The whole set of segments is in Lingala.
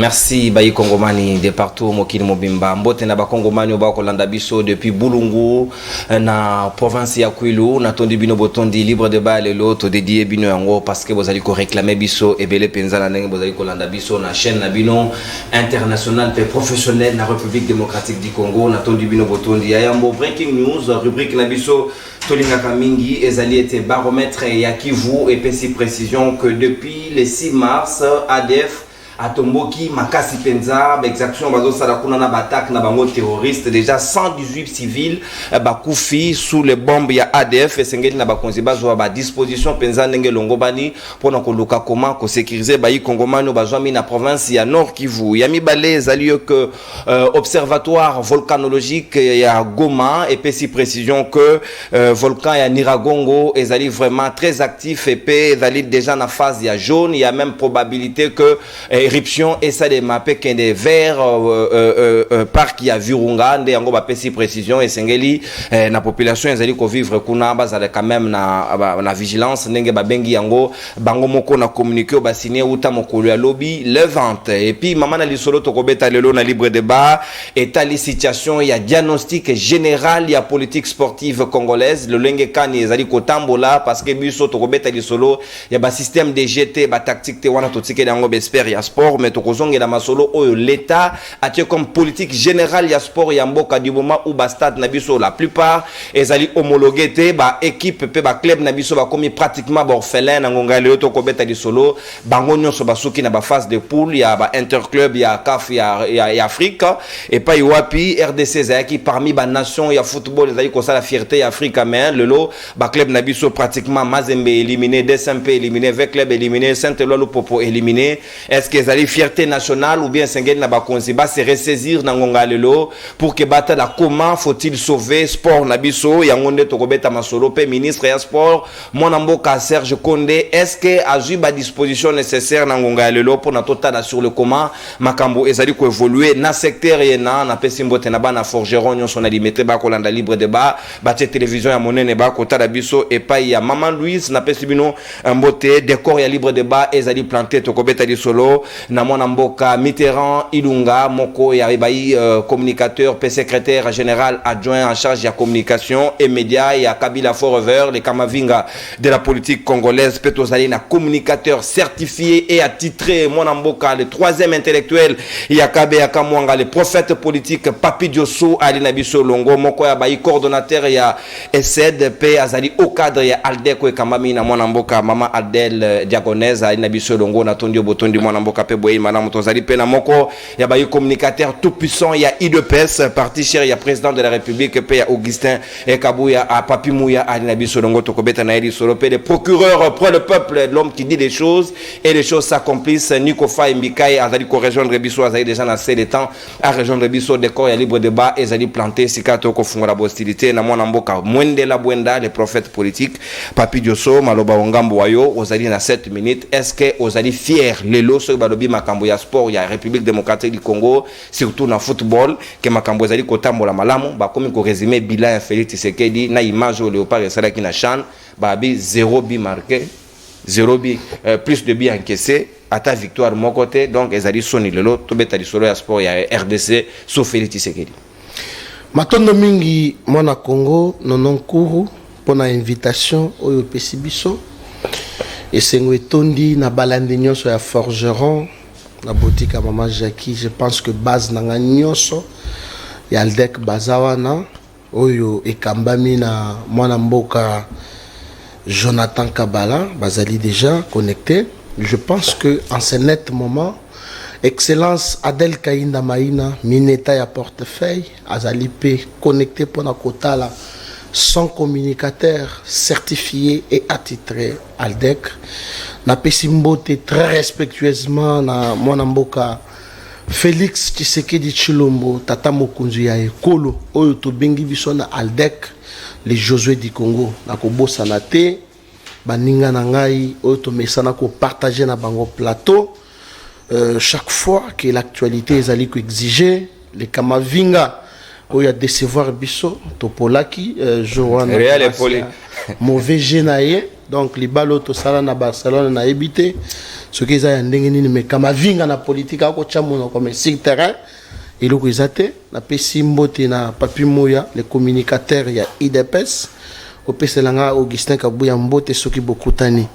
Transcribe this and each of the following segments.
Merci Bayi Kongomani de partout mokili mobimba mbote na ba Kongomani ba kolanda biso depuis Bulungu na province ya Kwilu na tondi bino botondi libre de ba lelo to dédié bino yango parce que bozali ko réclamer biso ebele penza na ndenge bozali kolanda biso na chaîne na bino international pe professionnel na République démocratique du Congo na tondi bino botondi ya yambo breaking news rubrique na biso tolingaka mingi ezali été baromètre ya Kivu et puis précision que depuis le 6 mars ADF Atomboki, Makasi Penza, exaction, bazo salakuna na batak na bango terroriste, déjà 118 civils, bakoufi sous les bombes ya ADF, et sengeli na bakonzi bazo ba disposition Penza nenge longobani, pour na koluka comment ko sécuriser bayi Kongomano bazwami na province ya Nord Kivu. Yami balé zalieu que observatoire volcanologique ya Goma, et puis si précision que volcan ya Niragongo ezali vraiment très actif et puis ezali déjà na phase ya jaune, il y a même probabilité que éruption et ça des mappé qu'un des vers parc ya Virunga nde yango ba pesi précision et sengeli na population ezali ko vivre kuna bazala quand même na vigilance ndenge ba bengi yango bango moko na communiquer ba signer uta mokolo ya lobby le 20 et puis mama na lisolo to ko beta lelo na libre débat état li situation ya diagnostic général ya politique sportive congolaise le lenge kani ezali ko tambola parce que biso to ko beta lisolo ya ba système de GT ba tactique te wana to tike yango bespère ya sport mais tokozonge la masolo oyo l'état a comme politique générale ya sport ya mboka du moment où ba stade na biso la plupart ezali homologué te ba équipe pe ba club na biso ba komi pratiquement ba orphelin na ngonga leo to ko beta di solo bango nyonso basuki na ba phase de poule ya ba interclub ya CAF ya Afrique et pas wapi RDC zaki parmi ba nation ya football ezali ko ça la fierté ya Afrique mais lelo ba club na biso pratiquement Mazembe éliminé DSMP éliminé V club éliminé Saint-Eloi Lupopo éliminé est-ce que ezali fierté nationale ou bien sengeli na bakonzi ba se ressaisir na ngonga lelo pour que bata la comment faut-il sauver sport na biso yango nde to kobeta masolo pe ministre ya sport mon mboka Serge Condé est-ce que azui ba disposition nécessaire na ngonga lelo pour na total sur le comment makambo ezali ko évoluer na secteur yena na pesi mbote na bana forgeron nyonso na limité ba kolanda libre débat ba télévision ya monene ba kotala biso et pas ya maman Louise na pesi bino mbote décor ya libre débat ezali planté to kobeta di solo na mwana mboka Mitterrand Ilunga moko ya bayi communicateur pe secrétaire général adjoint en charge de la communication et médias et à Kabila Forever les Kamavinga de la politique congolaise Petozali na communicateur certifié et attitré mwana mboka le troisième intellectuel Yakabe Yakamwanga le prophète politique Papi Diosso Ali Nabiso Longo moko ya bayi coordonnateur ya ESED pe azali au cadre ya Aldeko e Kamami na mwana mboka mama Adel Diagonese Ali Nabiso Longo na tondi botondi mwana mboka pe boyi madame tozali pe na moko ya bayi communicateur tout puissant ya IDPS parti cher ya président de la République pe ya Augustin Kabuya a Papi Mouya Ali Nabiso Longo tokobeta na eli solo pe le procureur pour le peuple l'homme qui dit les choses et les choses s'accomplissent Nico Faye Mbikai azali ko rejoindre biso azali déjà na c'est le temps à rejoindre biso décor ya libre débat ezali planté sikato ko fungola hostilité na mwana mboka mwende la bwenda les prophètes politiques Papi Diosso maloba ngambo wayo ozali na 7 minutes est-ce que ozali fier lelo so balobi makambo ya sport ya République démocratique du Congo surtout na football que makambo ezali kotambola malamu ba komi ko résumer bilan ya Félix Tshisekedi na image au Léopard et Salaki na Chan babi 0 but marqué 0 but plus de buts encaissés à ta victoire mon côté donc ezali soni lelo to beta di solo ya sport ya RDC so Félix Tshisekedi matondo mingi mona Congo nononkuru pona invitation oyo pesibiso esengo etondi na balande nyonso ya forgeron na boutique à maman Jackie je pense que base nanga nyonso ya Aldek bazawana oyo ekambami na mwana mboka Jonathan Kabala bazali déjà connecté je pense que en ce net moment excellence Adel Kainda Maïna mineta ya portefeuille azali pe connecté pour na kotala son communicateur certifié et attitré Aldec na pesimbote très respectueusement na mwana mboka Félix Tshisekedi Tshilombo tata mokunzi ya ekolo oyo to bengi biso na Aldec les Josué du Congo na kobosa na te baninga na ngai oyo to mesana ko partager na bango plateau chaque fois que l'actualité ezali ko exiger les Kamavinga oyo ya décevoir biso topolaki Johan Real et Poli mauvais genaye donc libalo to sala na Barcelone na ebité ce qui za ndenge nini mais kama vinga na politique ako chamono comme sur terrain et le kuizate na pesi mbote na Papi Moya le communicateur ya IDPS au peselanga Augustin Kabuya mbote soki bokutani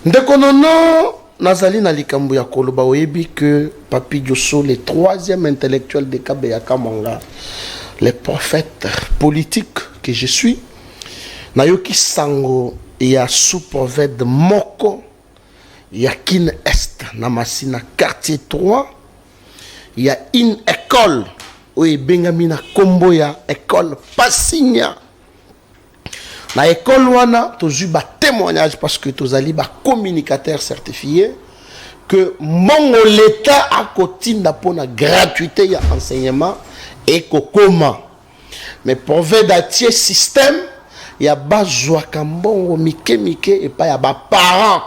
ndeko nono nazali na likambo ya koloba oyebi que Papi Diosso le troisième intellectuel de Kabeya Kamanga le prophète politique que je suis nayoki sango ya sous-prophète moko ya kin est na masina quartier 3 il y a une école où ebengami na kombo ya école Pasinya na école wana tozui ba témoignage parce que tozali ba communicateur certifié que mon l'état a kotinda pona gratuité ya enseignement et kokoma mais pour vedatie système ya bazwa kambongo mike et pas ya ba parents.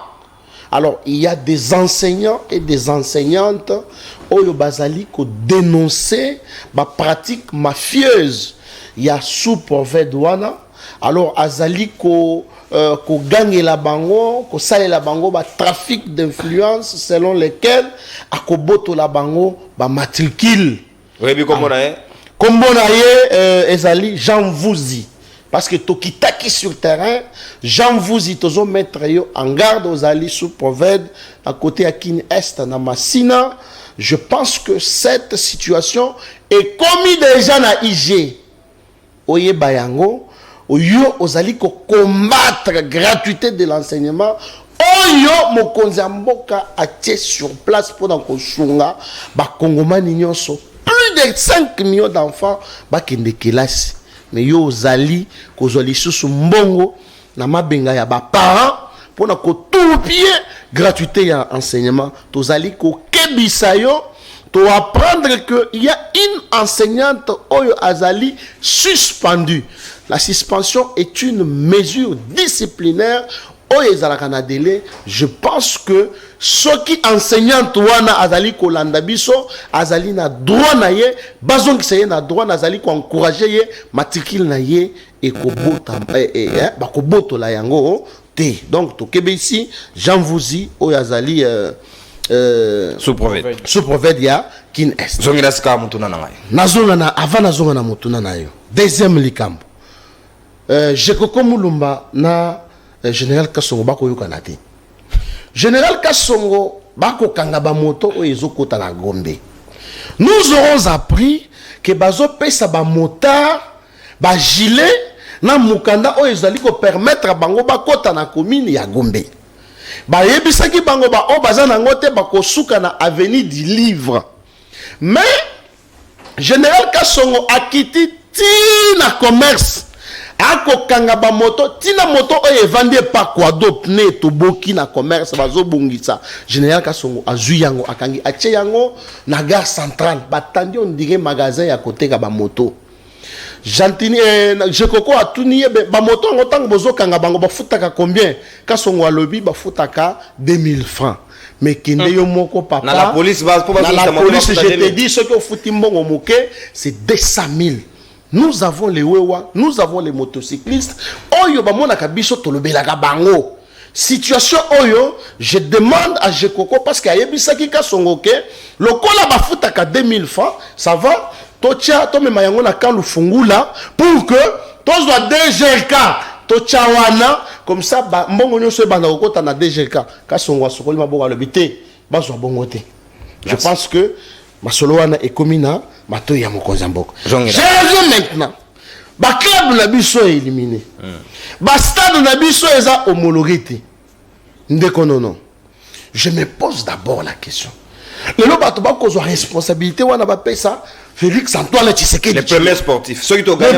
Alors il y a des enseignants et des enseignantes oyo bazali ko dénoncer ba pratique mafieuse ya sous-prophète wana. Alors azali ko gagner la bango ko sale la bango ba trafic d'influence selon lesquels akoboto la bango ba matricule. Oui, bi kombo na ye. Kombo na ye ezali Jean Vouzi. Parce que tokitaki sur terrain, Jean Vouzi tozo mettre yo en garde aux alliés sous prophète à côté à Kin Est na Massina. Je pense que cette situation est commis déjà na IG. Oye bayango, oyo ozali ko combattre gratuité de l'enseignement. Oyo mokonzi mboka atie sur place pour dans kosunga ba kongomani nyonso. Plus de 5 millions d'enfants ba kende kelasi. Mais yo zali kozoli susu mbongo na mabenga ya ba parents pour na ko tout pied gratuité ya enseignement to zali ko kebisa yo to apprendre que il y a une enseignante oyo azali suspendue. La suspension est une mesure disciplinaire oyo ezalaka na délai. Je pense que ce qui enseignante wana azali kolanda biso azali na droit na ye bazongi seye na droit nazali ko encourager ye matricule na ye et ko bota ba ko boto la yango te. Donc to kebe ici Jean Vouzi oyo azali sous-prophète ya Kin Est. Zongi na sika mutuna na ngai. Nazonga na avant nazonga na mutuna na yo. Deuxième likambo. Je koko mulumba na Général Kassongo bako yokana te. Général Kassongo bako kanga ba moto o ezokota na Gombe. Nous aurons appris que bazo pesa ba motard ba gilet na mukanda o ezali ko permettre bango bakota na commune ya Gombe. Ba yebisaki bango ba o bazana ngote bako suka na avenue du Livre. Mais Général Kassongo a quitté tina commerce. Ako kanga ba moto tina moto oye vande pa kwa do pne to boki na commerce bazo bongisa. Général Kassongo azui yango akangi ache yango na gare centrale batandi on dirait magasin ya côté ka ba moto. Jantini je koko atuni ba moto ngotang bozo kanga bango ba futaka combien Kassongo alobi ba futaka 2000 francs. Mais kende yo moko papa na la police base pour na la police je te dis ce que futi mbongo moke c'est 200 000. Nous avons les wewa, nous avons les motocyclistes. Oyo ba mona kabiso tolobelaka bango. Situation oyo, je demande à Jekoko parce qu'il y a bisaki Kassongo ke lokola ba futaka 2000 francs, ça va tocha to me mayango na kan lufungula pour que tozwa DGK tocha wana comme ça ba mbongo nyonso banda kokota na DGK Kassongo asokoli maboko alobité bazwa bongo te. Je pense que masolo wana ekomina mato ya mokonzi mboka. Je reviens maintenant. Ba club na biso est éliminé. Ba stade na biso eza homologué te. Ndeko non. Je me pose d'abord la question. Le bato ba kozwa responsabilité wana ba pesa Félix Antoine Tshisekedi. Les premiers sportifs. Ceux qui t'ont gagné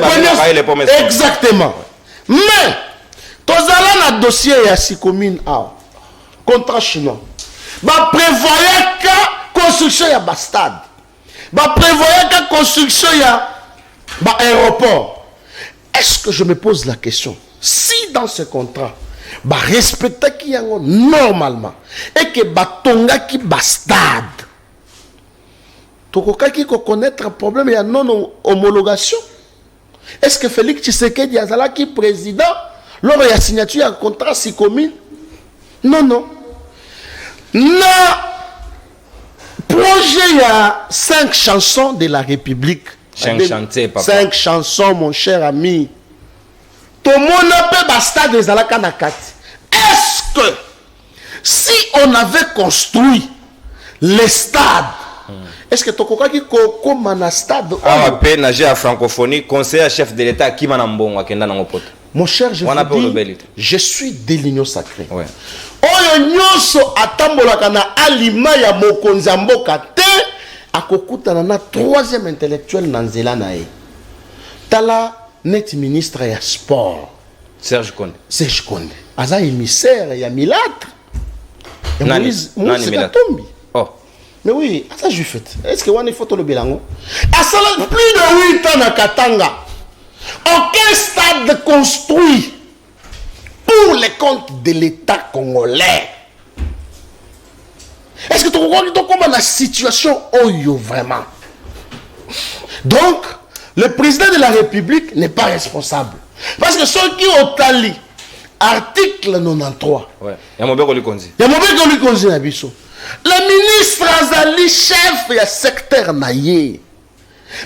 les premiers sportifs. Exactement. Mais tozala na dossier ya si commune a contrat chinois. Ba prévoyait que construction ya ba stade. Ba prévoyait que construction ya ba aéroport. Est-ce que je me pose la question, si dans ce contrat ba respecter ki yango normalement et que ba tonga ki ba stade tokokaki ko connaître problème ya non homologation? Est-ce que Félix Tshisekedi azala ki président lors il y a signature un contrat si commune. Non, non. Na projet, il y a 5 chansons de la République. 5 chantiers, papa. 5 chansons, mon cher ami. Tout le monde peut basta des alakanakati. Est-ce que si on avait construit les stades, est-ce que tu as dit comme un stade? Ah, pénagé à francophonie, conseiller chef de l'État qui m'a n'ambon à Kenda n'angopote. Mon cher, je vous dis, je suis de l'union sacrée. Ouais. Oyo nyonso atambolaka na alima ya mokonzi ya mboka te akokutana na troisième intellectuel na nzela na ye. Tala net ministre ya sport Serge Konde. Serge Konde aza émissaire ya Milâtre ya Moïse Katumbi. Oh. Mais oui, ça je fais. Est-ce que wani photo le bilango? Asala plus de 8 ans na Katanga. Aucun stade construit pour les comptes de l'État congolais. Est-ce que tu comprends comment la situation oyo vraiment? Donc, le président de la République n'est pas responsable. Parce que ceux qui ont tali, article 93. Ouais. Il y a mon béco lui conduit. Il y a mon béco lui conduit à Bissau. Le ministre Azali, chef du secteur naïe.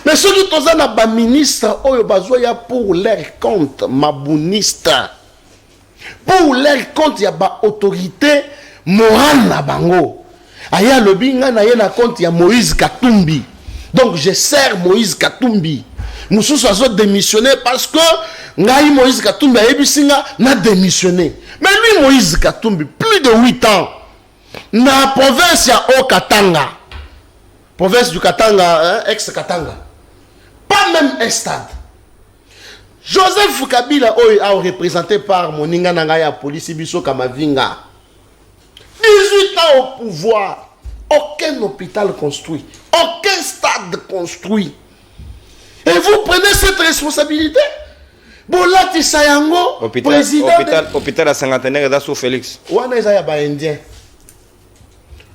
Mais ceux qui sont là, ministre, oyo pour leur compte, mabouniste. Pour leur compte, il y a une autorité morale na bango. Aya lobi nga na ye na compte ya Moïse Katumbi. Donc je sers Moïse Katumbi. Moussous a démissionné parce que ngai Moïse Katumbi a ebisinga na démissionné. Mais lui Moïse Katumbi, plus de 8 ans. Na province ya Katanga. Province du Katanga, hein, ex-Katanga. Pas même un stade. Joseph Kabila a représenté par Moninga Nangaya police Biso Kamavinga. 18 ans au pouvoir. Aucun hôpital construit. Aucun stade construit. Et vous prenez cette responsabilité? Bolati Sayango, président. Hôpital à cinquantenaire d'Asso Félix. Ouana Zaya ba indien.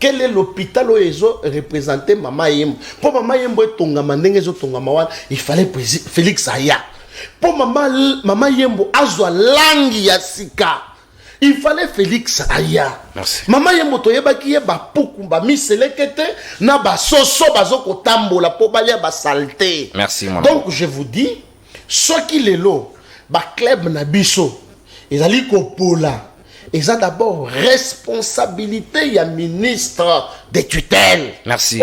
Quel est l'hôpital où ils ont représenté Mama Yembo? Pour Mama Yembo et Tonga Mandenge Tonga Mawan, il fallait Félix Aya. Pour Mama Yembo Azwa Langi Yasika, il fallait Félix Aya. Merci. Mama Yembo Toyeba qui est ba poukou ba miselekete na ba soso bazoko tambola po balia ba saleté. Merci mon. Donc je vous dis, ceux qui les lo ba club na biso, ils allaient kopola. Ils ont d'abord responsabilité, il y a ministre des tutelles. Merci.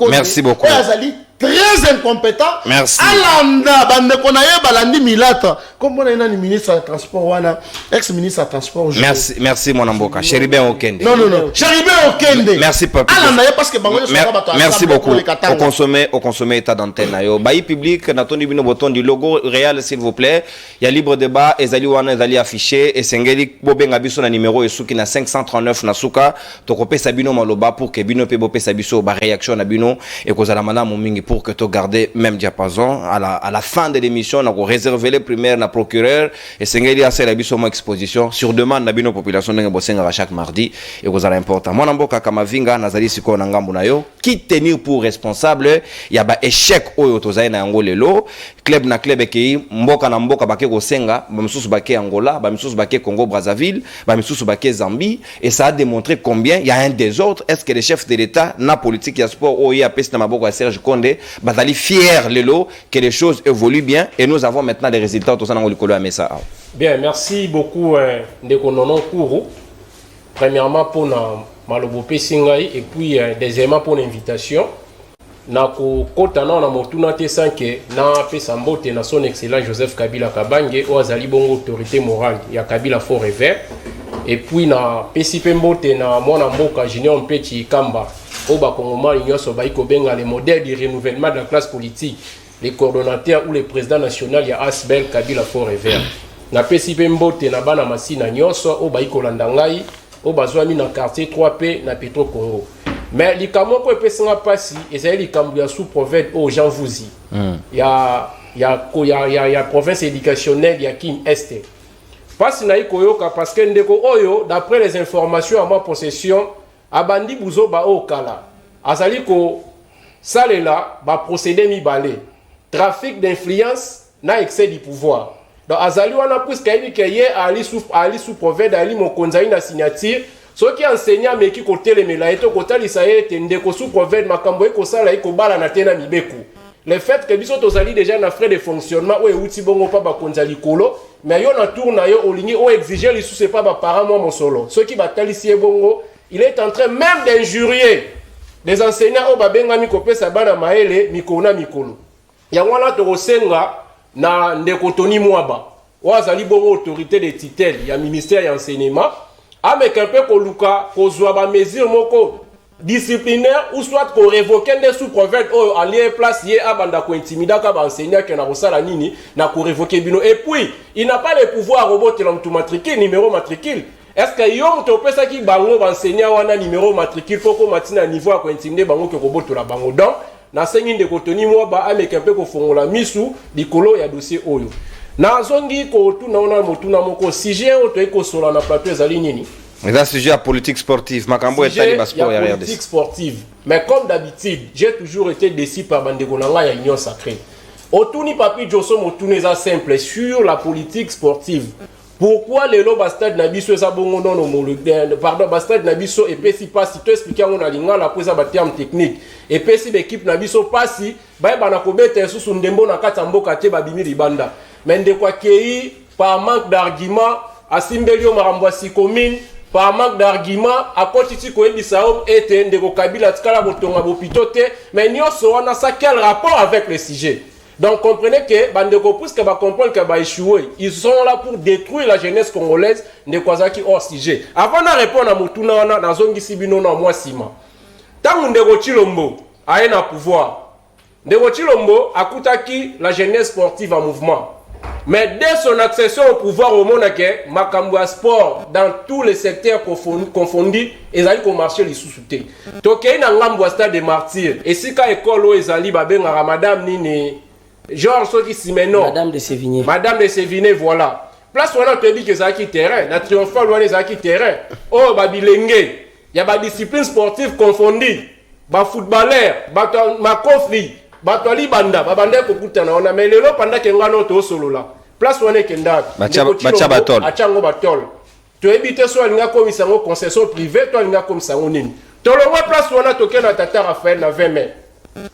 Merci beaucoup. Très incompétent. Merci. Alanda, balandi Milâtre. Comme on a un ministre de transport, ex-ministre de transport. Merci, merci mon amboka. Chéribin Okende. Non, non, non. Chéribin Okende. Merci papa. Alanda, parce que merci beaucoup. Au consommer état d'antenne. Bailli public, n'attendez bino bouton du logo réel s'il vous plaît. Il y a libre débat. Ezali wana ezali affiché. Et Sengeli bobenga biso na numéro esuki na 539 na suka. Tokope sabino maloba pour que bino pe bope sabiso ba réaction na bino et kozala mana momingi pour que tu gardes même diapason à la fin de l'émission on a réservé les primaires na procureur et Sengeli a la biso exposition sur demande na bino population ndenge bosenga chaque mardi et kozala important mwana mboka kama vinga nazali siko na ngambu na yo qui tenir pour responsable ya ba échec oyo tozali na yango lelo club na club eki mboka na mboka bake kosenga ba misusu bake Angola ba misusu bake Congo Brazzaville ba misusu bake Zambie et ça a démontré combien il y a un désordre. Est-ce que les chefs de l'État na politique ya sport oyo ya pesi na maboko ya Serge Konde bazali fier lelo que les choses évoluent bien et nous avons maintenant les résultats tout ça na likolo ya mesa. Bien, merci beaucoup Ndeko Nonon Kourou. Premièrement pour na malobo pesingai et puis deuxièmement pour l'invitation. Na ko kota na na motuna te sanke na pesa mbote na son excellent Joseph Kabila Kabange o azali bongo autorité morale ya Kabila Forever et puis na pesi mbote na mwana mboka Junior Mpeti Kamba o ba kongomani nyoso ba ikobenga les modèles du renouvellement de la classe politique, les coordonnateurs ou les présidents national ya Asbel Kabila Forever. Na pesi mbote na bana masina nyoso o ba ikolanda ngai o bazwami na quartier 3P na Petro Congo. Mais les camions qui sont passés, ils ont les camions sous province aux gens vous y. Il y a province éducationnelle, il y a Kim Est. Parce que d'après les informations à ma possession, Abandi Bouzo ba o kala. Azali ko sale là ba procédé mi balé. Trafic d'influence na excès du pouvoir. donc azali wana puisque yebi ke ye ali sous prophète ali mokonza ina signature soki enseignant meki kotelemela eto kotalisa ye te ndeko sous prophète makambo ekosala ekobala na tena mibeko. Le fait que biso tozali déjà na frais de fonctionnement ou euti bongo pa bakonza likolo mais yo na tour na yo olingi o exiger li sous pas ba parents moi mon solo ceux qui batalisi bongo il est en train même d'injurier les enseignants o babengami kopesa bana maele mikona mikolo yango wana tokosenga na ndeko Tony Mwaba o azali bongo autorité de tutelle ya ministère ya enseignement ameka mpe koluka kozwa ba mesure moko disciplinaire ou soit qu'on révoque des sous-prophètes ou allié place yé abanda ko intimider ka ba enseignant que na kosala nini na ko révoquer bino et puis il n'a pas le pouvoir roboter l'auto matricule numéro matricule est-ce que yo mto pesa ki bango ba enseignant wana numéro matricule poko matina niveau ko intimider bango ke roboter la bango donc na sengi ndeko Tony Mwaba ameka mpe ko fongola misu likolo ya dossier oyo na zongi ko tuna ona motuna moko sujet oto eko sola na plateau ezali nini. Mais là, sujet à politique sportive. Makambo est allé sport et politique sportive. Mais comme d'habitude, j'ai toujours été déçu par Bandeko Nanga et Union Sacrée. Otuni Papi Josso Motuneza simple sur la politique sportive. Pourquoi les lots bastard Nabiso Sabongo non pardon bastard Nabiso et Pessi Passi tu expliquer on a linga la pose à terme technique et Pessi l'équipe Nabiso Passi ba bana kobeta sous ndembo na katambo kate babimi libanda. Mais de quoi kei par manque d'arguments asimbelio marambwasi commune par manque d'arguments à côté ko ebisao ete ndeko Kabila tikala botonga bopitote mais nyoso wana ça quel rapport avec le sujet. Donc comprenez que bandeko puisque ba comprendre que ba échouer ils sont là pour détruire la jeunesse congolaise de Kwazaki hors sujet. Avant de répondre à mutuna wana na zongi sibino na moi sima tangu ndeko Chilombo aena pouvoir ndeko Chilombo akutaki la jeunesse sportive en mouvement. Mais dès son accession au pouvoir au monde, Makamboua Sport, dans tous les secteurs confondus, ils allaient au marché les sous-soutés. Tokei na ngambwa stade des martyrs. Et si ka école où ils allaient babenga madame nini, genre ceux qui s'y mènent. Madame de Sévigné. Madame de Sévigné, voilà. Place où on a te dit que ça qui terrain, la triomphale où on est qui terrain. Oh babilenge, il y a ba discipline sportive confondue, ba footballeur, ba conflit. Batoli banda babanda kokutana on a mais lelo pendant que ngano to solo la place on est kenda bacha batol achango batol to ebite so alinga komisa ngo concession privée to alinga komisa ngo nini to lo place on a toké na tata Raphaël na 20 mai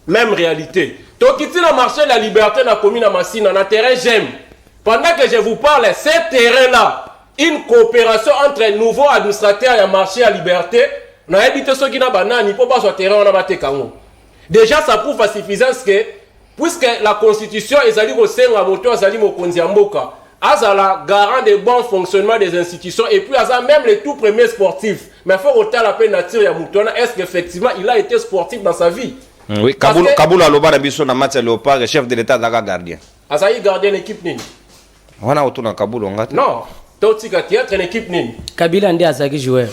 même réalité to kiti na marché la liberté na commune na Massina na terrain j'aime pendant que je vous parle ce terrain là une coopération entre nouveaux administrateurs et marché à liberté na ebite so kina banani po ba so terrain on a baté kango. Déjà, ça prouve à suffisance que, puisque la Constitution est allée au sein de la moto, Azali Mokonzi Amboka, Azala garant de bon fonctionnement des institutions, et puis Azala même les tout premiers sportifs. Mais il faut autant la peine nature à Moutona, est-ce qu'effectivement il a été sportif dans sa vie? Oui, Kaboul Aloba Nabiso na match Léopard, chef de l'État d'Aga gardien. Azali gardien l'équipe Nini? On a autour dans Kaboul, on a. Non, Totika Théâtre une équipe Nini. Kabila Ndé Azaki joueur.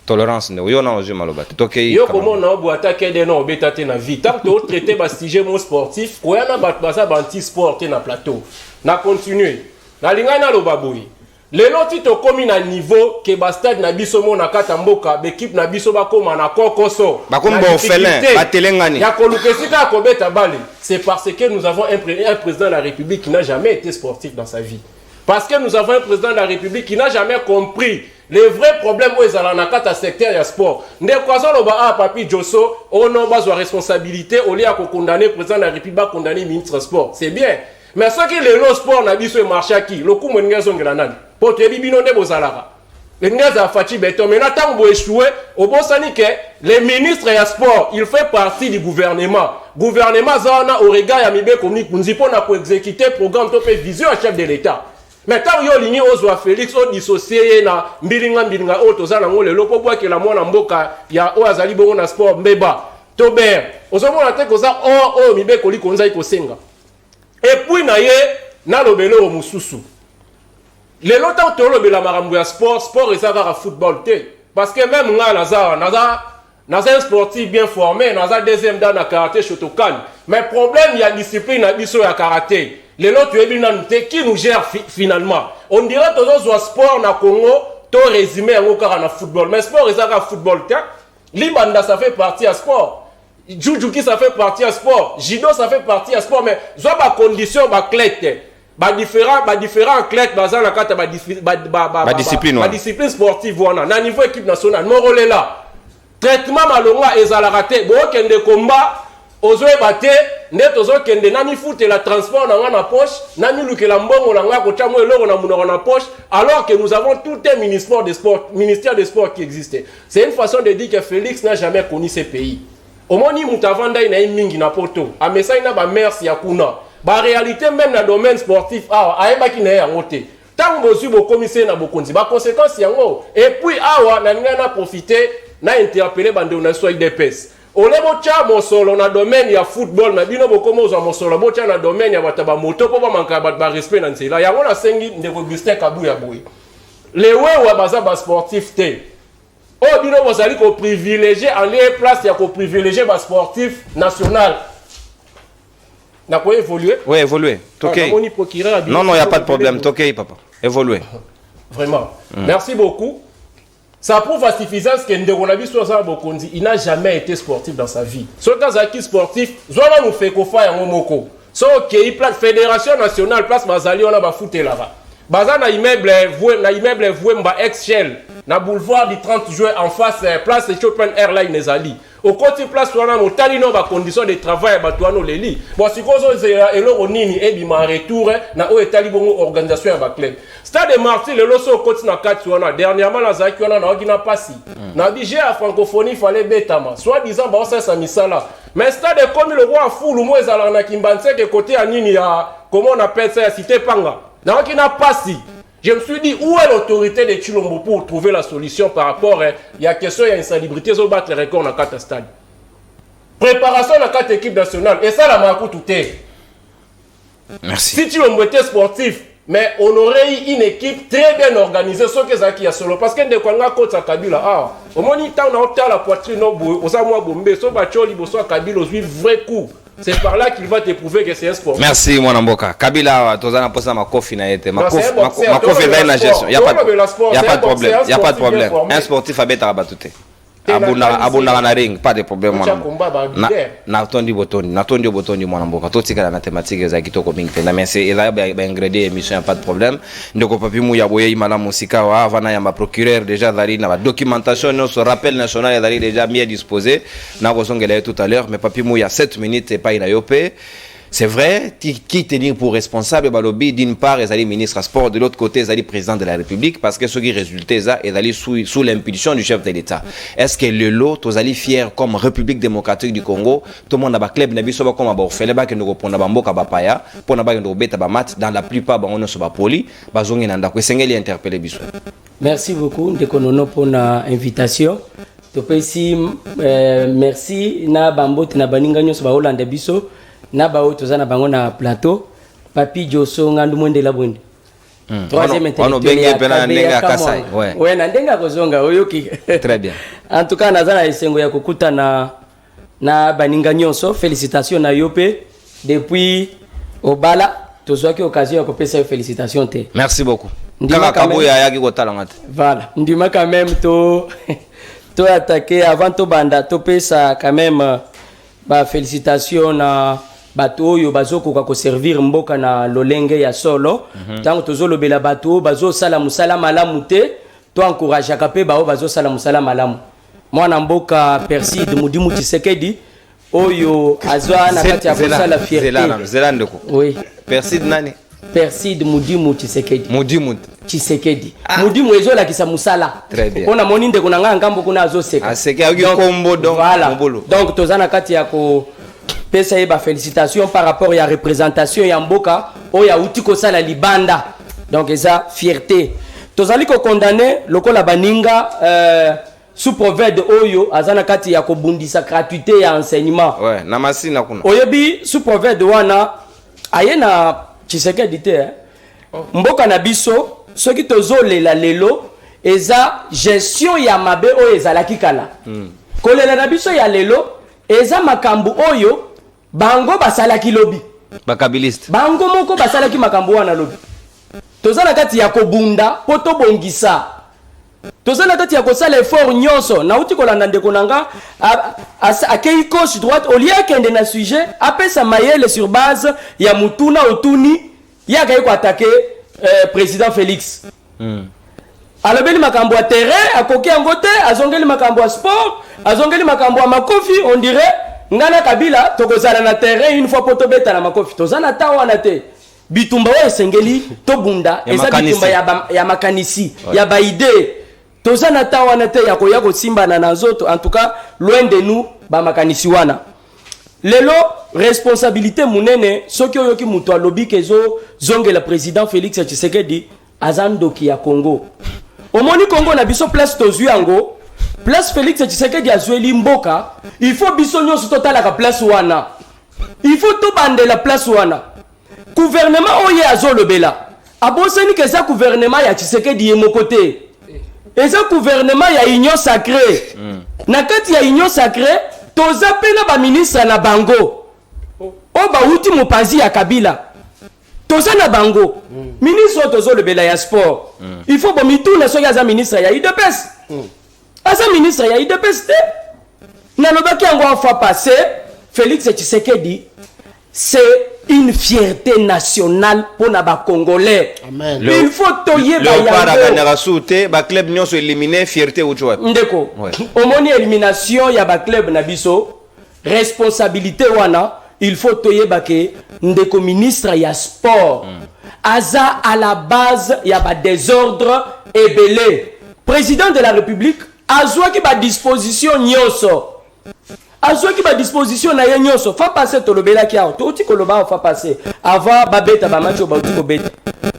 Tolérance ne yo na oje maloba tokei yo komo na boata kede na obetate na vie tant que traiter ba sujet mon sportif ko yana bat basa banti sport na plateau na continuer na linga na lobaboyi lelo ti to komi na niveau ke ba stade na biso mo na kata mboka l'équipe na biso ba koma na kokoso ba kombo ofelin ba telengani ya kolukesika ko beta bale c'est parce que nous avons un président de la République qui n'a jamais été sportif dans sa vie. Parce que nous avons un président de la République qui n'a jamais compris les vrais problèmes où ils ont dans le secteur du sport. Nous avons Papi Josso, on a besoin de responsabilité, au lieu de condamner le président de la République, condamner le ministre du sport. C'est bien. Mais ce qui est le sport, n'a pas marché à qui? Le coup, on a besoin pour te dire, on a besoin les gens ont fait béton. Maintenant, tant que vous échouez, au bon sens que les ministres et le sport, il fait partie du gouvernement. Gouvernement, au regard de Mibé Communique, nous avons exécuter le programme de vision à chef de l'État. Mais tant que vous avez Ozwa Félix, vous dissocié na mbilinga otoza na ngole lopo bwa ke la mwana mboka ya o azali bongo na sport mbeba. Tober, ozomona te koza o Mibé koli konza ikosenga. Et puis na ye na lobelo o mususu. Les longtemps que tu as marambo sport et ça va à football. Parce que même là, naza un sportif bien formé, naza deuxième dan à karaté Shotokan. Mais problème, il y a discipline à biso à karaté. Les autres, tu es bien noté qui nous gère finalement. On dirait que tous les sports na Congo, tu résumé en au football. Mais sport et ça va football. Libanda, ça fait partie à sport. Jujuki, ça fait partie à sport. Jido, ça fait partie à sport. Mais ça va condition, va clé. différents athlètes baza na kata discipline sportive wana na niveau équipe nationale morole là traitement malonga ezalaka te bokende combat ozoyeba te nde tozokende nami futela transport na nga na poche nami lukela mbongo na nga kotya mo eloko na munoko na poche alors que nous avons tout un ministère des sports qui existe. C'est une façon de dire que Félix n'a jamais connu ce pays. Omoni mutavanda ina mingi na poto amesa ina ba merci ya kuna ba réalité même na domaine sportif ayeba ki na yango te tant bozu bo commissaire na bokonzi ba conséquences yango et puis awa na nga na profiter na interpeller bande na so IDPS olebo cha mosolo na domaine ya football na bino bokomo za mosolo bocha na domaine ya bataba moto po ba manka ba respect na nzela yango na sengi ndeko Gustin Kabuya boy lewe wa baza ba sportif te o bino bozali ko privilégier en lieu place ya ko privilégier ba sportif national na ko évoluer. Oui, évoluer. OK. Non, il y a pas de problème. OK, papa. Évoluer. Vraiment. Merci beaucoup. Ça prouve à suffisance que Ndegonabi Sosa Bokonzi, il n'a jamais été sportif dans sa vie. Ce cas acquis sportif, Zola nous fait qu'on fasse un momoko. So OK, place fédération nationale, place Bazali, on a ba fouté là-bas. Baza na immeuble voué mba ex-shell na boulevard du 30 juin en face place Chopin Airline Nezali. Au côté place wana motali no ba conditions de travail ba tuano leli. Bon sikozo zera eloko nini ebima retour na o etali bongo organisation ya ba club. Stade Martyr le loso côté na kati wana dernièrement na zaki wana na ogina pasi. Na DJ à francophonie fallait betama. Soit disant ba ça misala. Mais stade comme le roi fulu mo ezala na kimbanse que côté ya nini ya comment on appelle ça ya cité Panga. Donc il n'a pas si. Je me suis dit, où est l'autorité de Chilombo pour trouver la solution par rapport à la question de l'insalubrité, ils ont battu les records dans 4 stades. Préparation dans 4 équipes nationales. Et ça, la marque tout est. Merci. Si Chilombo était sportif, mais on aurait eu une équipe très bien organisée, ce que Zaki a solo. Parce que dès qu'on a côté Kabila, au moment où on a la poitrine, on a moi bombé, so bacholi, so Kabila, on vrai coup. C'est par là qu'il va te prouver que c'est un sport. Merci mon amboka. Kabila, tozana posa makofi na yete. Makofi est la gestion. Il y a pas de problème. Il y a pas de problème. Un sportif a bête à battre. Abuna na ring, pas de problème mon amboka. Na tondi botoni mon amboka. Tout tika na thématique za kitoko mingi. Na merci et là ba ingrédient émission, il y a pas de problème. Ndoko papi mu ya boye imala musika wa avana ya ma procureur déjà dali na documentation no so rappel national dali déjà bien disposé. Na kosongela tout à l'heure mais papi mu ya 7 minutes et pas ina yopé. C'est vrai, qui tenir pour responsable Balobi d'une part est ministre sport, de l'autre côté est président de la République parce que ce qui résulte est sous l'impulsion du chef de l'État. Est-ce que le lot est fier comme République démocratique du Congo, tout le monde a un club n'a biso comme abo fait que nous reprenons bamboka bapaya pour na ba ndo beta ba mat dans la plupart on so ba poli bazongi nanda ko sengeli interpeller biso. Merci beaucoup Ndekonono pour l'invitation. To pesi merci na bambote na baninga nyoso ba Hollande biso. Na bao tozana bango na plateau papi Joso ngandu mwende la bwende troisième intellectuel ouais na ndenga kozonga oyoki très bien en tout cas nazana esengo ya kokuta na baninga nyonso félicitations na yope depuis obala tozwaki occasion ya kopesa félicitations te merci beaucoup kaka kabuya yaki kotala ngate voilà ndima quand même to attaquer avant to banda to pesa quand même ba félicitations na bato oyo bazokoka ko servir mboka na lolenge ya solo tango tozolobela bato bazo sala musala malamu te to encourage akape bao bazo sala musala malamu mwana mboka Perside Mudimu Tshisekedi oyo azwa na kati ya kusala fierté Zelandeko oui Perside nani Perside Mudimu Tshisekedi Mudimu Tshisekedi Mudimu ezola kisa musala très bien pona moninde kuna ngambo kuna azoseka aseke ayo kombo donc voilà donc tozana kati ya ko pesa ba félicitations par rapport à représentation ya mboka oya uti ko sala libanda donc eza fierté tozali ko condamner lokola baninga sous proverbe oyo azana kati ya ko bundisa gratuité ya enseignement ouais na masina kuna oyebi sous proverbe wana ayena Tshisekedi te mboka na biso soki tozolela lelo eza gestion ya mabe oyo ezalaki kala kolela na biso ya lelo eza makambu oyo bango basalaki lobi bakabiliste bango moko basalaki makambu wana lobi tozala kati ya kobunda poto bongisa tozala kati ya kosala effort nyonso na uti kolanda ndeko nanga akei gauche droite au lieu kende na sujet apesa mayele sur base ya mutuna otuni yaka yeko attaquer président Félix. Alobeli makambo ya terrain, akoki yango te, azongeli makambo ya sport, azongeli makambo ya makofi, on dirait ngana Kabila tokozala na terrain une fois poto beta na makofi. Tozana ta wana te. Bitumba wa esengeli to bunda, eza bitumba ya makanisi, ya ba idée. Tozana ta wana te ya koya simba na nazoto, en tout cas loin de nous ba makanisi wana. Lelo responsabilité munene soki oyoki muto alobi kezo zongela président Félix Tshisekedi azandoki ya Congo. Omoni Congo na biso place tozui yango, place Félix Tshisekedi azweli mboka, il faut biso nyonso totala ka place wana. Il faut to bande la place wana. Gouvernement oye azolobela. Aboseni ke za gouvernement ya Tshisekedi ye mokote. Eza gouvernement ya union sacrée. Na kati ya union sacrée, toza pena ba ministre na bango. O ba uti mopanzi ya Kabila. Toza na bango. Ministre tozo lebela ya sport. Il faut bomitu na soki aza ministre ya IDPS. Aza ministre ya IDPS te. Na lobaki yango afa passé, Félix Tshisekedi, c'est une fierté nationale pour na ba Congolais. Amen. Il faut toyer ba yango. Ba club nyonso éliminé fierté ou choix. Ndeko. Omoni élimination ya ba club na biso, responsabilité wana, il faut toyer ba ke ndeko ministre ya sport. Aza à la base ya ba désordre ebelé. Président de la République azwa ki ba disposition nyonso. Azwa ki ba disposition na ye nyonso. Fa passer tolobela ki awo. To ti koloba fa passer. Avant babeta ba match ba ti ko beta.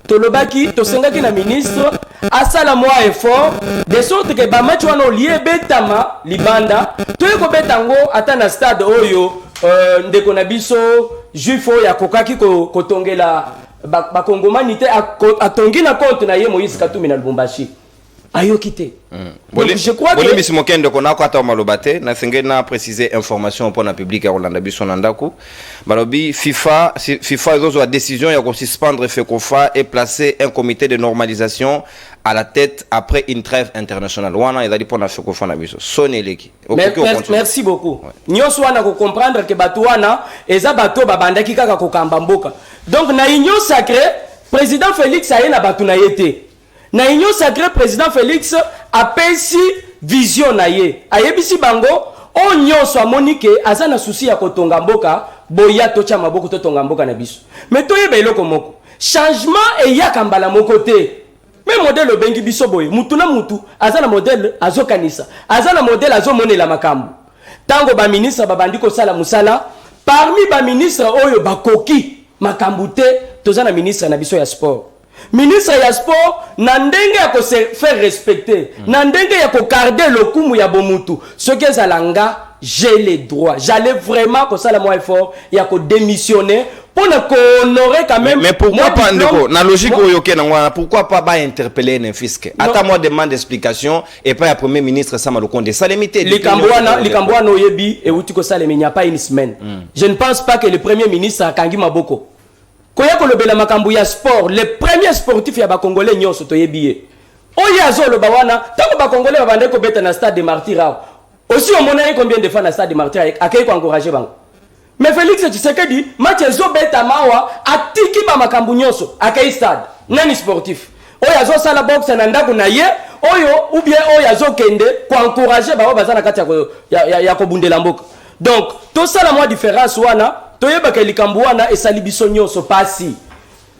Tolobaki to sengaki na ministre asala moi effort de sorte que ba match wana lié betama libanda. To ko betango ata na stade oyo ndeko na biso juifo ya kokaki ko tongela ba kongomani te atongi na compte na ye Moïse Katumbi na Lubumbashi. Ayokite. Je crois que Bolemi Simokende kona ko ata malobate na sengé na préciser information pour na public ya Rolanda biso nandaku. Balobi FIFA a décision ya ko suspendre FECOFA et placer un comité de normalisation à la tête après une trêve internationale. Wana ezali pour na FECOFA na biso. Soneleki. Merci beaucoup. Nyonso wana ko comprendre que batu wana eza bato babandaki kaka ko kamba mboka. Donc na union sacrée, président Félix aye na batu na yete. Na union sacrée, président Félix a pesi vision na ye. Ayebisi bango, on nyonso amonike azana souci ya kotonga mboka, boya tocha maboko to tonga mboka na biso. Mais toyeba eloko moko. Changement e ya kambala moko te. Mais modèle obengi biso boye, mutu na mutu, azana modèle azokanisa. Azana modèle azomonela makambo. Tango ba ministre babandi ko sala musala, parmi ba ministre oyo bakoki makambo te, tozana ministre na biso ya sport. Ministre ya sport na ndenge ya ko se faire respecter, na ndenge ya ko garder le kumu ya bomutu. Ce que zalanga, j'ai les droits. J'allais vraiment ko sala moi effort ya ko démissionner pour ne honorer quand même. Mais pourquoi pas ndeko na logique oyoke na ngwana, pourquoi pas ba interpeller un fisc? Ata moi demande d'explication et pas le premier ministre Sama Lukonde. Ça limité. Likambwana oyebi e uti ko sala mais il n'y a pas une semaine. Je ne pense pas que le premier ministre a kangi maboko. Koya kolobela makambu ya sport, le premier sportif ya ba congolais nyonso toyebiye. Oya azolo bawana, tango ba congolais babande ko beta na stade de Martyrs. Aussi on mona combien de fois na stade de Martyrs akay ko encourager bango. Mais Félix Tshisekedi match ezo beta mawa atiki ba makambu nyonso akay stade. Nani sportif. Oya azo sala boxe na ndaku na ye, oyo ou bien oya azo kende ko encourager ba bazana kati ya ko bundela mboka. Donc tout ça la moi différence wana toyeba ke likambo wana esali biso nyonso pasi.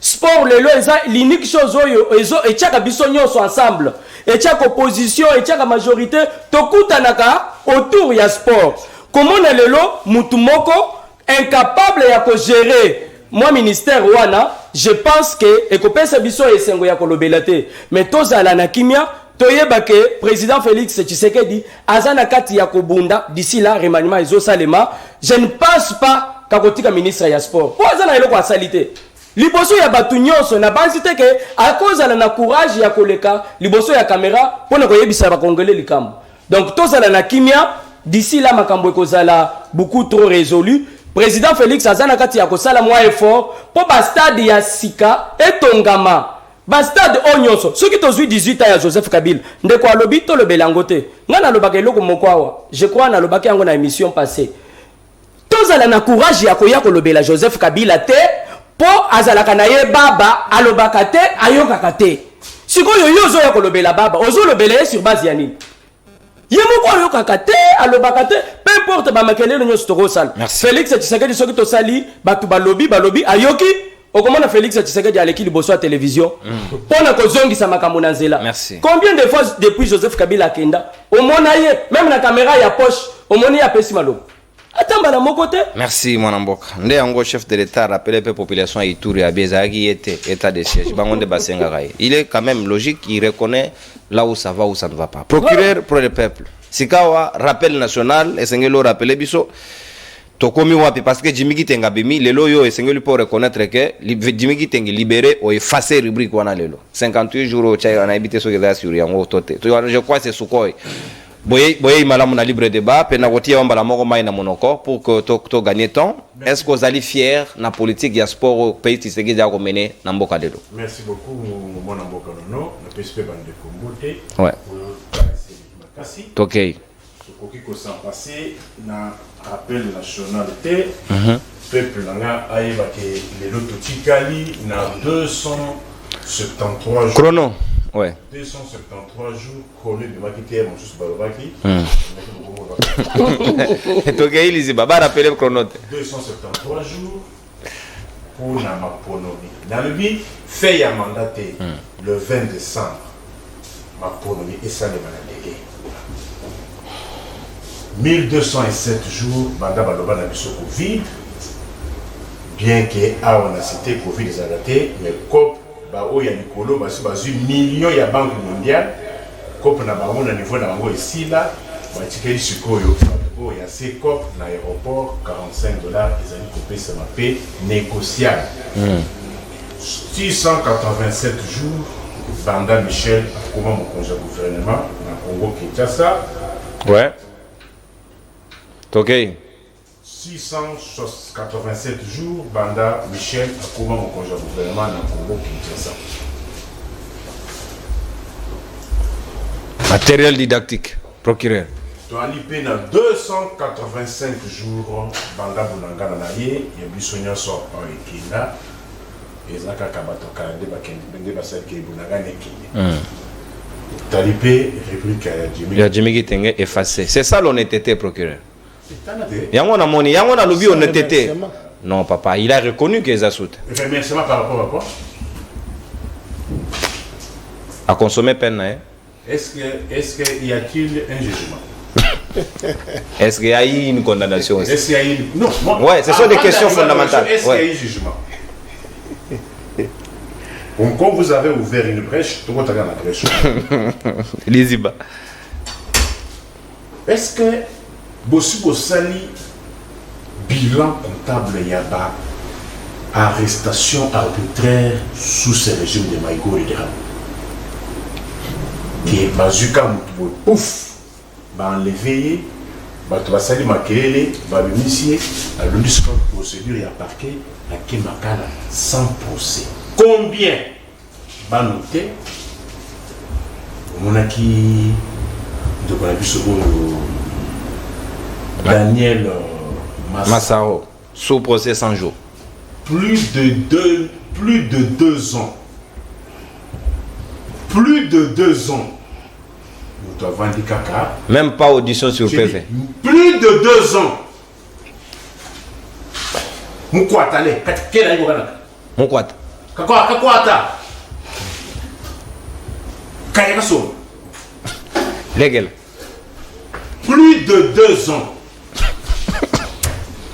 Sport lelo eza l'unique chose oyo ezo etiaka biso nyonso ensemble. Etiaka opposition, etiaka majorité, tokutanaka autour ya sport. Comment lelo mutu moko incapable ya ko gérer moi ministère wana, je pense que ekopesa biso esengo ya kolobela te. Mais tozala na kimia toyeba ke président Félix Tshisekedi azana kati ya kobunda d'ici là remaniement ezo salema. Je ne pense pas kakotika ministre ya sport. Po azana eloko asalite. Liboso ya batu nyonso na banzi te ke akozala na courage ya koleka liboso ya caméra pona koyebisa ba congolais likambo. Donc tozala na kimia d'ici là makambo ekozala beaucoup trop résolu. Président Félix azana kati ya kosala moi effort po ba stade ya sika etongama. Ba stade onyonso. Soki tozui 18 ans ya Joseph Kabila ndeko alobi to lobelango te. Ngana lobaka eloko mokwawa. Je crois na lobaka yango na émission passée. Tozala na courage ya koya kolobela Joseph Kabila te po azalaka na ye baba alobaka te ayokaka te sikoyo yo ozoya kolobela baba ozolobela ye sur base ya nini ye moko ayokaka te alobaka te peu importe bamakelelo nyonso tokosala Félix Tshisekedi soki tosali bato balobi ayoki okomona Félix Tshisekedi aleki liboso ya télévision mpona kozongisa makambo na nzela combien de fois depuis Joseph Kabila akenda omona ye même na caméra ya poche omoni ye apesi maloba atamba na moko te. Merci mon amboka nde yango chef de l'état rappelé pe population Ituri ya bezaki était état de siège bangonde basenga kai il est quand même logique il reconnaît là où ça va où ça ne va pas procureur pour le peuple sikawa rappel national esengelo rappeler biso tokomi wapi parce que Jimmy Gitenga bimi lelo yo esengeli pour reconnaître que Jimmy Gitenga libéré ou effacer rubrique wana lelo 58 jours cha na habité so geza sur yango tote je crois c'est Sukhoi boye malamu na libre débat pe na kotia wamba la moko mai na monoko pour que to gagner temps. Est-ce que vous allez fier na politique ya sport au pays Tshisekedi ya ko mener na mboka lelo? Merci beaucoup mon amboka nono na PSP bande kombote ouais makasi tokei sokoki ko s'en passer na rappel nationalité peuple nanga ayeba ke lelo totikali na 273 jours chrono ouais 273 jours collé de makité mon juste balobaki tokei lizi baba rappeler chrono 273 jours pour na maponomi na lebi fait ya mandaté le 20 décembre maponomi et ça les manadege 1207 jours banda baloba na biso Covid bien que a on a cité Covid des adaptés mais COP ba o ya likolo basi bazu millions ya banque mondiale COP na bango na niveau na bango ici là ba tikeli sikoyo o ya C COP na aéroport $45 ezali kopesa mape négociable 687 jours banda Michel akoma mon congé gouvernement na Congo Kinshasa ouais ok 687 jours banda Michel akoma mon congé gouvernement na Congo Kinshasa matériel didactique procureur to ali pe na 285 jours banda bunanga na ye ya biso nyonso ekinda ezaka kabatoka nde basaki bunanga nekinde tali pe réplique ya Jimmy Gitenga effacé c'est ça l'honnêteté procureur yango na moni yango na lobi honnêteté non papa il a reconnu que ça saute remerciement par rapport à quoi à consommer peine hein? Est-ce que y a-t-il un jugement? Est-ce qu'il y a eu une condamnation aussi? Est-ce qu'il y a eu non moi, ouais ce sont des questions fondamentales est-ce qu'il y a eu un jugement? Donc, quand vous avez ouvert une brèche, tout le monde a la brèche. Liziba. Est-ce que Bossu Bossali, bilan comptable Yaba, arrestation arbitraire sous ce régime de Maïgo et de Ramou? Qui est Bazuka Moutoubo, pouf, va enlever, va sali Makelele, va l'initier, à l'UNISCO procédure et à parquet, à Kemakala, sans procès. Combien va noter on a qui de Daniel Massaro sous procès 100 jours plus de 2 ans nous avons dit caca même pas audition sur PV plus de 2 ans Moukwatale quel est Moukwata Kakwata Kayakaso légal plus de 2 ans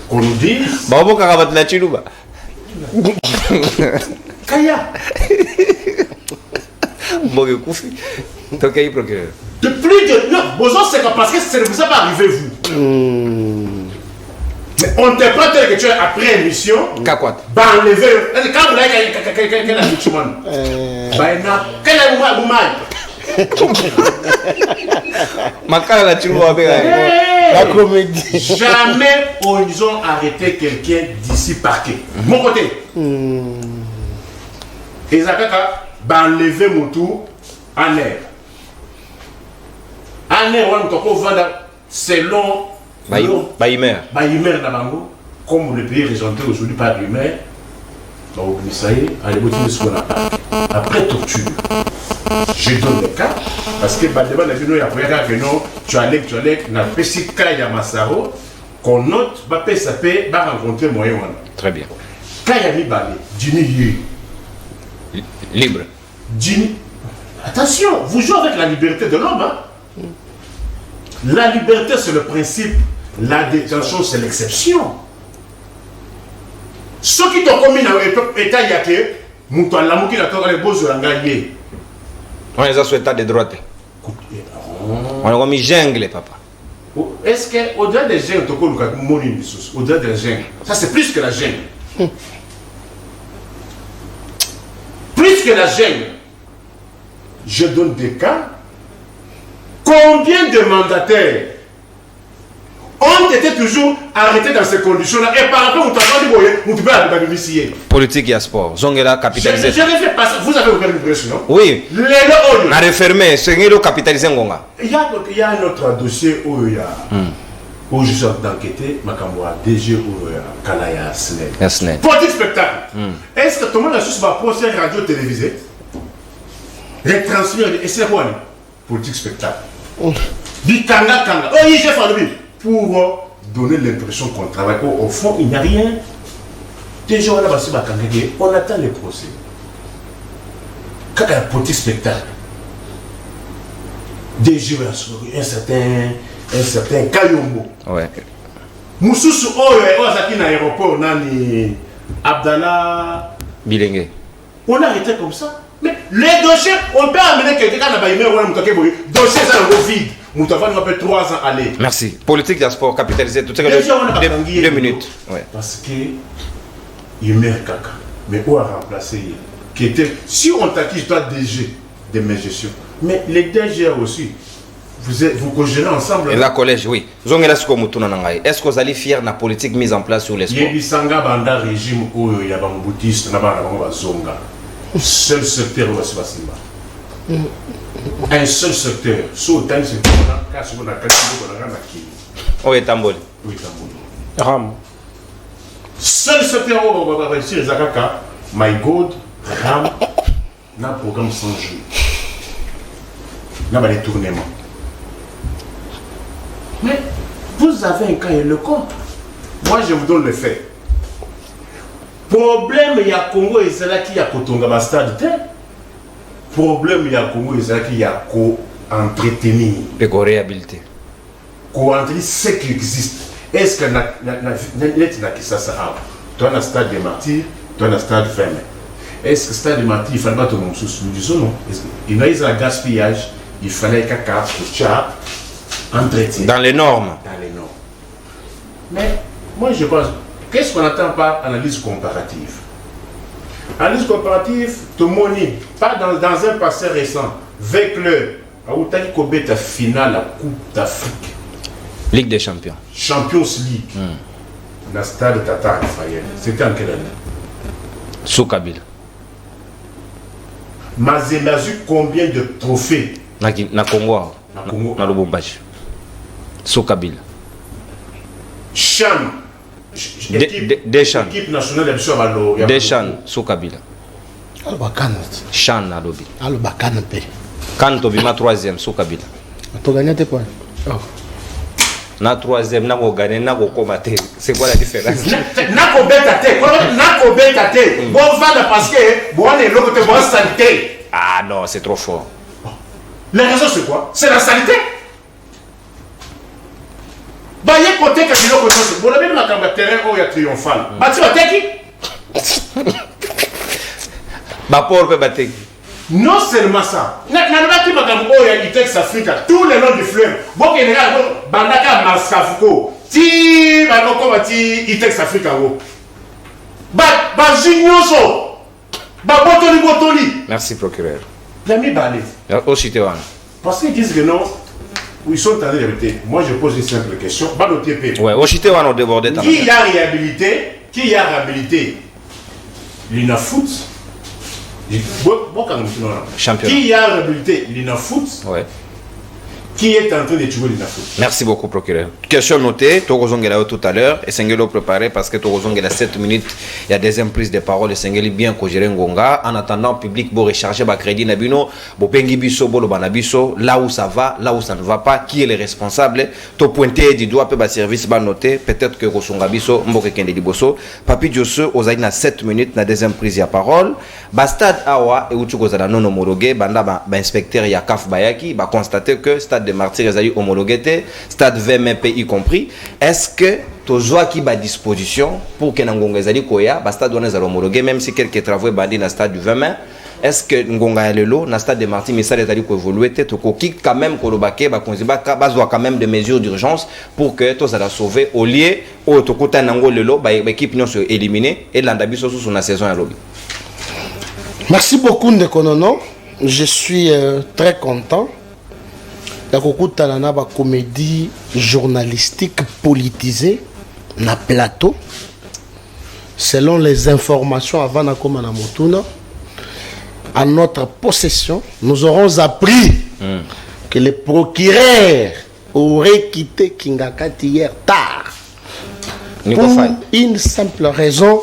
qu'on nous dise Babo Karabat la Chiluba Kaya Mogue Koufi Tokei procureur de plus de 9 besoin c'est parce que ça ne vous a pas arrivé vous mais on ne te pas tel que tu es après émission Kakwat bah enlever quand vous avez quel habituement bah na quel est vous Makala la Chiluba la comédie jamais ils ont arrêté quelqu'un d'ici parquet mon côté et ça bah enlever mon tour en air on peut vendre selon Baïmer na bango comme le pays représenté aujourd'hui par l'humain après torture. Je donne des cas parce que tu allais, na pesi Kaya Massaro, qu'on note, va rencontrer moyen. Très bien. Kaya Mibale, Dini Libre. Dini. Attention, vous jouez avec la liberté de l'homme. Hein? La liberté, c'est le principe. La détention, c'est l'exception. Ceux qui t'ont commis dans l'état yake, Mouton Lamouki n'a pas les beaux langaliers. On les a sur l'état de droite. On a mis jungle, papa. Est-ce qu'au-delà des gènes, au-delà des gènes, ça c'est plus que la gêne. Plus que la gêne. Je donne des cas. Combien de mandataires ont été toujours arrêtés dans ces conditions-là et par rapport au travail vous pouvez bénéficier. Politique et sport. Zongela capitalisé. Je l'ai fait passer. Vous avez ouvert une brèche, non? Oui. On a refermé. C'est un capitalisé Ngonga. Il y a un autre dossier où il y a. Où je suis d'enquêter, Makamboa, DG ou Kalaya SNED. Politique spectacle. Est-ce que tout le monde a juste ma procès radio télévisée? Retransmettre, et c'est quoi? Politique spectacle. Dit Kanga Kanga. Oh, il j'ai fallu pour donner l'impression qu'on travaille. Au fond, il n'y a rien. Déjà, on attend les procès. Quand il y a un politique spectacle, DG, un certain Kayombo. Ouais. Moussoussou, Ozaki na aéroport, Nani, Abdallah. Bilingue. On a arrêté comme ça. Mais les dossiers, on peut amener quelqu'un à la dossier, ça le vide. Moutafan va faire 3 ans aller. Merci. Politique de sport capitalisé. Tout ça, 2 minutes. Ouais. Parce que il meurt caca. Mais où a remplacé qui était, si on t'acquise toi DG de mes gestions, mais les DG aussi. Vous cogérez ensemble. Et la collège, oui. Est-ce que vous allez fier de la politique mise en place sur les sports? Yebisanga banda régime où il y a un boutiste, zonga. Seul secteur où c'est un seul secteur. Sauf un secteur, on a 4 Oh, et Tamboli. Oui, Tamboli. Ram. Seul secteur où on va réussir les Akaka, My God, Ram, n'a programme sans jeu. N'a pas les tournements. Mais vous avez un cas et le compte. Moi, je vous donne le fait. Problème, il y a Congo et c'est là qu'il y a Kotonga stade. Problème, il y a Congo et c'est là qu'il y a co-entretenir. Et co-réhabiliter. Co-entretenir ce qui existe. Est-ce que tu as un stade de martyrs, tu as un stade fermé. Est-ce que le stade de martyrs, il fallait pas tout le monde sous nous disons non. Il y a un gaspillage, il fallait qu'un cas, entretien. Dans les normes. Dans les normes. Mais moi je pense, qu'est-ce qu'on attend par analyse comparative? Analyse comparative, tout le monde, pas dans un passé récent, avec le Kobeta finale la Coupe d'Afrique. Ligue des champions. Champions League. Dans le stade Tata Raphaël. C'était en quelle année? Sous Kabila. Mazemazu, combien de trophées? Na Congo. Na Lubumbashi. Sous Kabila. Chan. Deschamps. Équipe nationale de Deschamps, sous Kabila. Chan à l'obi. Quand tu as 3e, sous Kabila. Tu as gagné tes points. Na 3e, na gagné, na combattre. C'est quoi la différence? Na kobeta te. Bon va parce que bon est l'autre te bon santé. Ah non, c'est trop fort. La raison c'est quoi? C'est la santé. Bah il y a côté que tu l'as connu. Bon la même la camp terrain où il y a triomphal. Bah tu vas qui? Bah pour peut battre. Non seulement ça. N'a pas qui m'a dit Itex Africa tous les noms du fleuve. Bon qu'il y a Bandaka Maskafuko. Ti ba no comme ti Itex Africa wo. Ba Jinyoso. Ba Botoli. Merci procureur. L'ami Balé. Aussi te wan. Parce qu'ils disent que non. Ils sont en train de répéter. Moi, je pose une simple question. Pas de TP. Ouais, au Chité, on a débordé. Qui a réhabilité? Qui a réhabilité? L'INAFOOT. Champion. Qui a réhabilité l'INAFOOT? Ouais. qui est en train de tuer les Africains. Merci beaucoup, procureur. Question notée, Torozongela tout à l'heure, et Sengelo préparé parce que Torozongela 7 minutes, il y a deuxième prise de parole, et Sengeli bien Kogere Ngonga. En attendant, public, bon recharger, ba crédit Nabino, bo pengi biso, bo banabiso, là où ça va, là où ça ne va pas, qui est le responsable, to pointer du doigt, peut ba service, ba noter, peut-être que Kosonga biso, mboke kende liboso, Papi Diosso, ozaï na 7 minutes, na deuxième prise de parole, ba stade awa, et uchu kozada non homologué, banda ba inspecteur Yakaf Bayaki, ba constater que stade de martyrs les homologués, stade 20 MP y compris. Est-ce que Tozoa qui a disposition pour que Ngonga Zali Koya, stade doit être homologué, même si quelques travaux bandit dans le stade du 20 mai? Est-ce que Ngonga Lelo, dans le stade de martyrs, mais ça les a dit qu'on évolue, quand même Kolobake, besoin quand même de mesures d'urgence pour que tout ça sauver au lieu où Tokota Nango Lelo, l'équipe non se éliminée et l'Andabiso sous la saison à lobby. Merci beaucoup Ndekonono. Je suis très content. La Talana ba comédie journalistique politisée na plateau selon les informations avant Nakomana Motuna à notre possession nous aurons appris que le procureur aurait quitté Kingakati hier tard pour une simple raison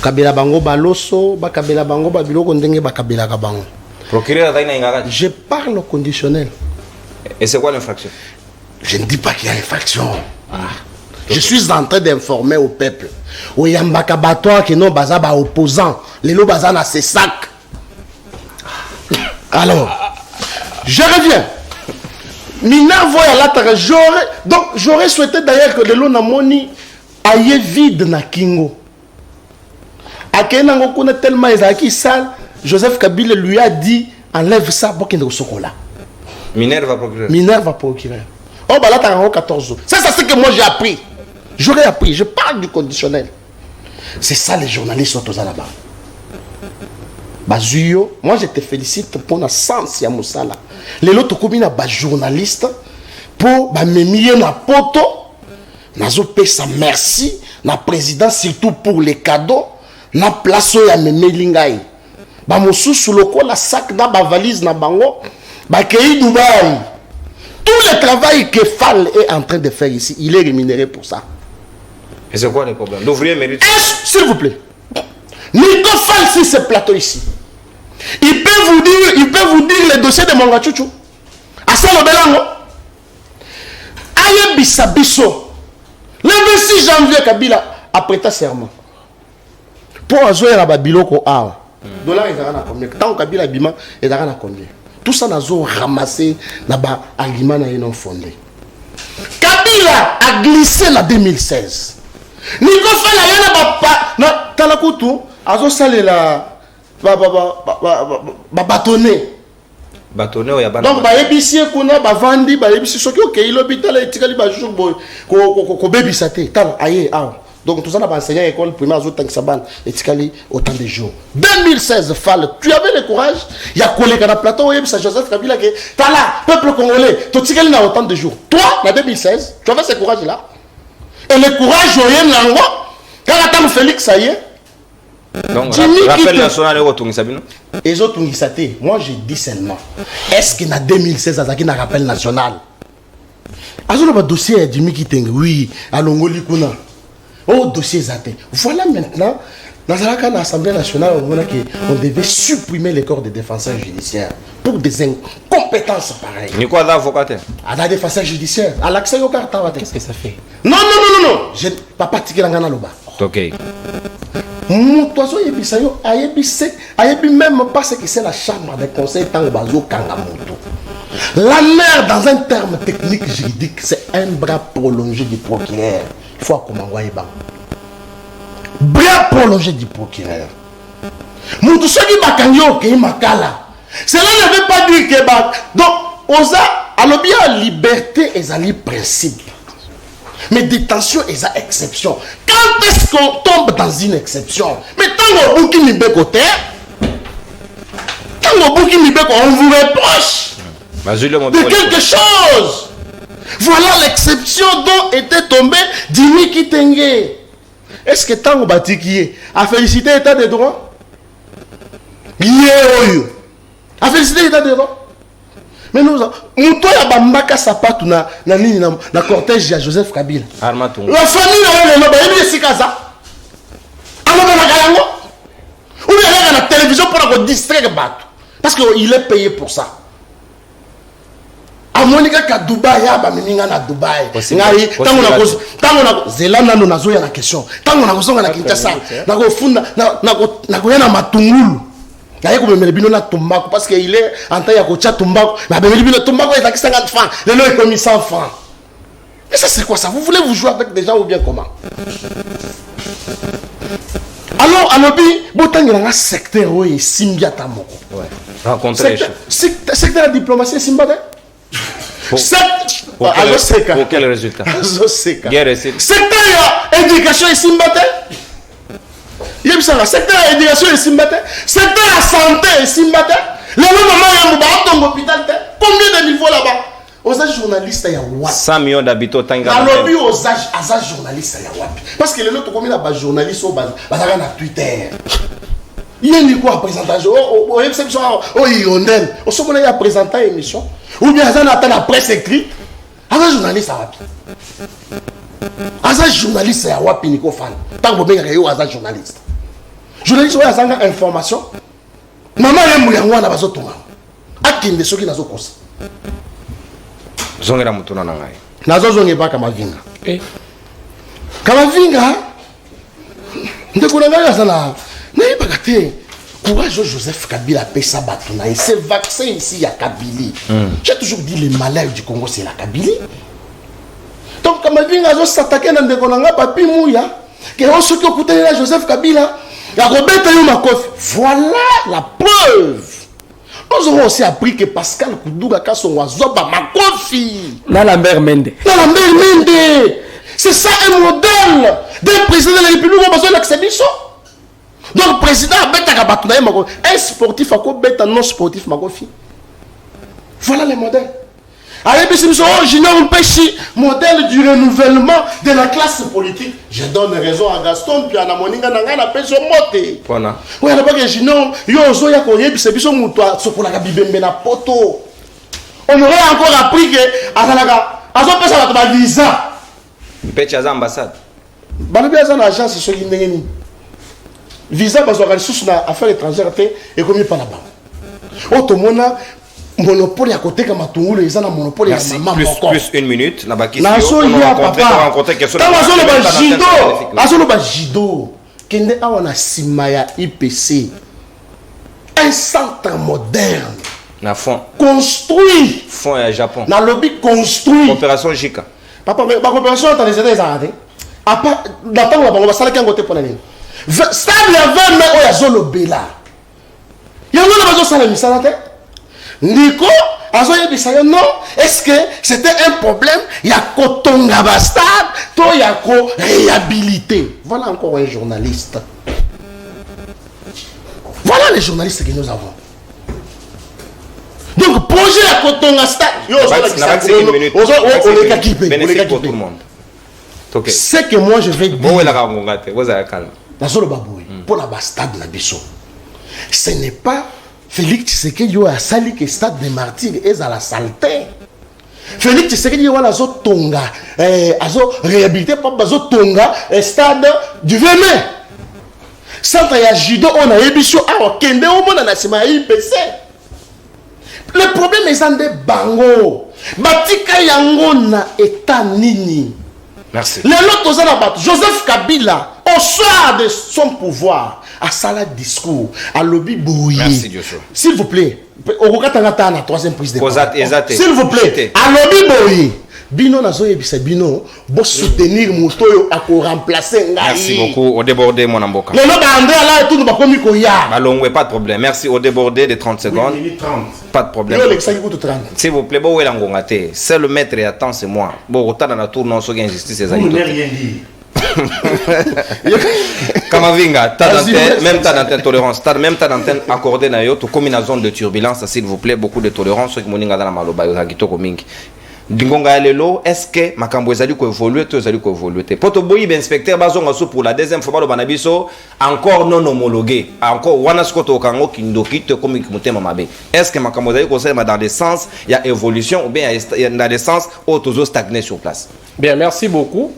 Kabila bango baloso ba kabila bango ba biloko ndenge ba kabila ka bango. Procureur Zaina Ingagati. Je parle au conditionnel. Et c'est quoi l'infraction? Je ne dis pas qu'il y a infraction. Je suis en train d'informer au peuple. Au Yambaka Batoa qui non baza ba opposant. Les lots baza na ses sacs. Alors, je reviens. Mina voya la terre. Donc, j'aurais souhaité d'ailleurs que le lot na moni aille vide na Kingo. Akenango kuna tellement ezaki sale. Joseph Kabila lui a dit enlève ça pour qu'il ne soit là. Minerva procureur. Minerva procureur. Oh bah là t'as 14 jours. C'est ça ce que moi j'ai appris. J'aurais appris. Je parle du conditionnel. C'est ça les journalistes sont aux là-bas. Bazuyo, moi je te félicite pour la sens ya musala. Les autres communes à journaliste pour ba memie na poto. Nazo pesa merci na président surtout pour les cadeaux na place ya memelingai. Ba mosusu loko la sac na ba valise na bango ba kei Dubaï. Tout le travail que Fall est en train de faire ici, il est rémunéré pour ça. Et c'est quoi le problème? L'ouvrier mérite. S'il vous plaît. Nico Fall sur ce plateau ici. Il peut vous dire le dossier de Mongachouchou. À ça le belango. Aye bisabiso. Le 26 janvier Kabila a prêté serment. Pour azoyer la babiloko a. Dollar est à combien? Tant Kabila bima est à combien? Tout ça n'a pas ramassé là-bas argument non fondé. Kabila a glissé en 2016. Nico Fall a na talakutu azo salé la bâtonner. Bâtonner ou yabana. Donc ba ébicier kuna ba vandi ba ébicier soki OK il l'hôpital etikali ba jour boy ko bébisate tala aye ah. Donc tout ça n'a pas enseigné à l'école primaire aux autres saban etikali autant de jours. 2016 Fall, tu avais le courage, il y a collé dans plateau et ça Joseph Kabila que tala peuple congolais, tu etikali na autant de jours. Toi en 2016, tu avais ce courage là. Et le courage au Yango quand attend Félix ça y est. Donc rappel national au Tungisabino. Et autres Tungisate, moi je dis seulement est-ce que en 2016 Azaki na rappel national. Azolo ba dossier du Miki Tenge oui, à Longoli kuna. Oh, dossier zaté. Voilà maintenant, dans l'Assemblée nationale, on devait supprimer les corps des défenseurs judiciaires pour des incompétences pareilles. Ni quoi d'avocat? À la défenseur judiciaire, à l'accès au carton. Qu'est-ce que ça fait? Non. Je ne vais pas pratiquer la gana loba. Ok. Moutouazo yebisayo, ayebi même pas ce que c'est la chambre des conseils tant bazo kangamoto. La mère, dans un terme technique juridique, c'est un bras prolongé du procureur. Il faut accompagner bas. Bras prolongé du procureur. Moutouazo bakangyo ke makala. Cela ne veut pas dire que donc osa alors bien liberté et à principe. Mais détention est à exception. Quand est-ce qu'on tombe dans une exception? Mais tant qu'on bouki mi bécoté, tant qu'on bouki mi bécoté, on vous reproche de quelque chose. Voilà l'exception dont était tombé Dimi Kitenge. Est-ce que tant qu'on bâti qui est a félicité l'état de droit? A félicité l'état de droit. Mais nous, Mouto ya bambaka sapatu na cortège ya Joseph Kabila. Armatungu. La famille na ba yebi sikaza. Alors na kayango. Ou bien la télévision pour la distraire batu. Parce qu'il est payé pour ça. A Monica ka Dubaï ya ba mininga na Dubaï. Ngai tango na Zelanda no nazo ya na question. Tango na kozonga na Kinshasa. Na ko funda na ko yana matungulu. Naye komemela bino na tumbako parce qu'il est en train de faire tumbako. Mais bemeli bino tumbako est à 50 francs. Le nom est comme 100 francs. Mais ça c'est quoi ça? Vous voulez vous jouer avec des gens ou bien comment? Alors alobi botangela nga secteur oyo simbiata moko. Ouais. Rencontrer secteur de diplomatie simbata. Pour quel résultat? Secteur ya éducation simbata. Il y a ça, secteur éducation et simbate, secteur la santé et simbate. Le moment où on va à l'hôpital, combien de niveaux là-bas? Aux âges journalistes, il y a what? 100 millions d'habitants. Alors, oui, aux âges journalistes, il y a what? Parce que les autres, combien de journalistes sont basés sur Twitter? Il y a une quoi présentation? Oh, il y a présenté une émission. Ou bien, il y a la presse écrite. Un journaliste, ça va. Un journaliste, c'est un wapi Nico fan. Tant que vous avez un journaliste. Journaliste, vous avez une information. Maman, elle est mouillée, elle est akinde soki nazo kosa. Zongera mutuna na ngai. Nazo zonge ba Kamavinga. Kamavinga. Ndeko na ngai azana. Na yebaka te. Courage Joseph Kabila pesa batuna et ce vaccin ici à Kabili. J'ai toujours dit les malades du Congo c'est la Kabili. Donc Kamavinga zo s'attaquer na ndeko na nga papi mouya. Que on se écouter là Joseph Kabila. La Roberta yo makofi. Voilà la preuve. Nous avons aussi appris que Pascal Koudouga Kasson Wazoba makofi. Na Lambert Mende. Na Lambert Mende. C'est ça un modèle d'un président de la République on a besoin d'accepter ça. Donc président Beta Kabatuna makofi. Un sportif à quoi beta non sportif makofi. Voilà les modèles. Allez, Junior Péchi, modèle du renouvellement de la classe politique. Je donne raison à Gaston, puis à Namoninga Nanga, Pécho Moté. Voilà. Oui, alors que Junior, Yozo Yakoye, puis c'est Biso Moutoua, Sokola Bibembe na poto. On aurait encore appris que Azalaga, Azo Pesa va te visa. Péchi Aza ambassade. Balobi Aza na agence, c'est ce qui n'est pas. Visa, parce qu'on a sous na affaires étrangères, et comme il pas là-bas. Automona. Monopole à côté comme Matungulu, ils ont un monopole à maman. Plus une minute, na baki. On a rencontré quelqu'un. Jido. Kende a on a Simaya IPC. Un centre moderne. Na fond. Construit. Fond à Japon. Na lobby construit. Opération Jika. Papa, ma coopération dans les États arrêtés. Apa, d'attendre la banque, ça la côté pour l'année. Stade la 20 mai, on a Zolo Bella. Il y a un besoin de ça la tête. Nico, non, est-ce que c'était un problème? Il y a Kotonga Bastard, il y a quoi réhabilité. Voilà encore un journaliste. Voilà les journalistes que nous avons. Donc, projet à Kotonga Stade, bénéfique pour tout le monde. C'est que moi je vais dire. Pour la Bastard, ce n'est pas Félix Tshisekedi a sali que stade des martyrs est à la saleté. Félix Tshisekedi a zo tonga azo réhabilité pas bazo tonga stade du 20 mai. Centre ya judo on a émission a kende o mona na sima IPC. Le problème est en de bango. Batika yango na état nini. Merci. Les autres za na Joseph Kabila au soir de son pouvoir à Salah discours à lobby bouillé. Merci Dieu. S'il vous plaît, au Katangata la troisième prise de parole. S'il vous plaît, à lobby bouillé. Bino nazo yebisa bino bo soutenir motoyo à ko remplacer ngai. Merci beaucoup au débordé mon amboka. Le nom d'André là tout ba komi ko ya. Balongwe pas de problème. Merci au débordé de 30 secondes. Oui, 30. Pas de problème. S'il vous plaît, bo wela ngongate. C'est le maître et attend c'est moi. Bo rotana na tour non so injustice ezali. Vous n'avez rien dit. Kamavinga, même tas d'antenne tolérance, même tas d'antenne accordée na yo, to comme une zone de turbulence, s'il vous plaît, beaucoup de tolérance, ceux qui moninga dans la maloba yo zagito komingi. Dingonga lelo, est-ce que makambo ezali ko évoluer to ezali ko évoluer te? Poto boyi ben inspecteur bazonga so pour la deuxième fois ba banabiso encore non homologué. Encore wana skoto kango kindoki te comme mutema mabe. Est-ce que makambo ezali ko dans des sens il y a évolution ou bien il y a dans des sens où toujours stagner sur place? Bien, merci beaucoup.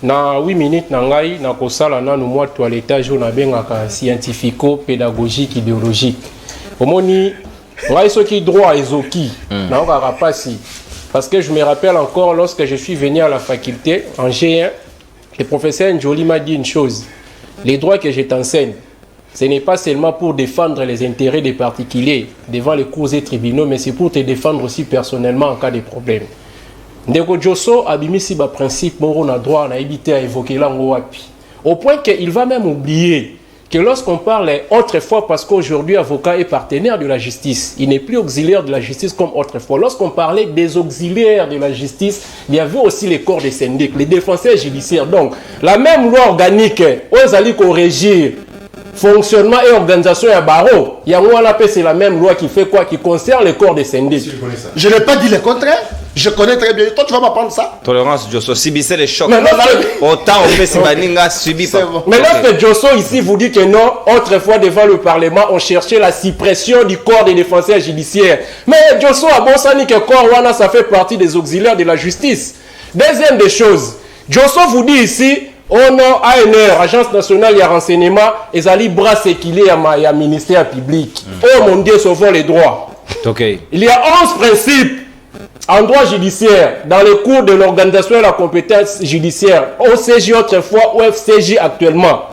Na 8 minutes na ngai na kosala nanu mwa toilettage na bengaka scientifico-pédagogique idéologique. Omoni ngai soki droit ezoki na okaka pasi. Parce que je me rappelle encore, lorsque je suis venu à la faculté, en G1, le professeur Njoli m'a dit une chose. Les droits que je t'enseigne, ce n'est pas seulement pour défendre les intérêts des particuliers devant les cours et tribunaux, mais c'est pour te défendre aussi personnellement en cas de problème. Ndeko Josso abimisi ba principe moro na droit na éviter à évoquer lango wapi. Au point qu'il va même oublier que lorsqu'on parle autrefois, parce qu'aujourd'hui avocat est partenaire de la justice, il n'est plus auxiliaire de la justice comme autrefois. Lorsqu'on parlait des auxiliaires de la justice, il y avait aussi les corps des syndics, les défenseurs judiciaires. Donc, la même loi organique, aux alliés qu'on régit, fonctionnement et organisation à barreau, il y a moi là, c'est la même loi qui fait quoi? Qui concerne les corps des syndics. Je n'ai pas dit le contraire. Je connais très bien. Toi, tu vas m'apprendre ça. Tolérance, Josso, subissez les chocs. Mais autant on fait Sibaninga subit pas. Bon. Mais lorsque Josso ici vous dit que non, autrefois devant le Parlement, on cherchait la suppression du corps des défenseurs judiciaires. Mais Josso a bon sani que corps Wana, ça fait partie des auxiliaires de la justice. Deuxième des choses, Josso vous dit ici, on a ANR, Agence nationale de renseignement, et ali bras séquilé à ministère public. Oh mon Dieu, sauvons les droits. Okay. Il y a 11 principes en droit judiciaire dans les cours de l'organisation de la compétence judiciaire, OCJ autrefois, OFCJ actuellement.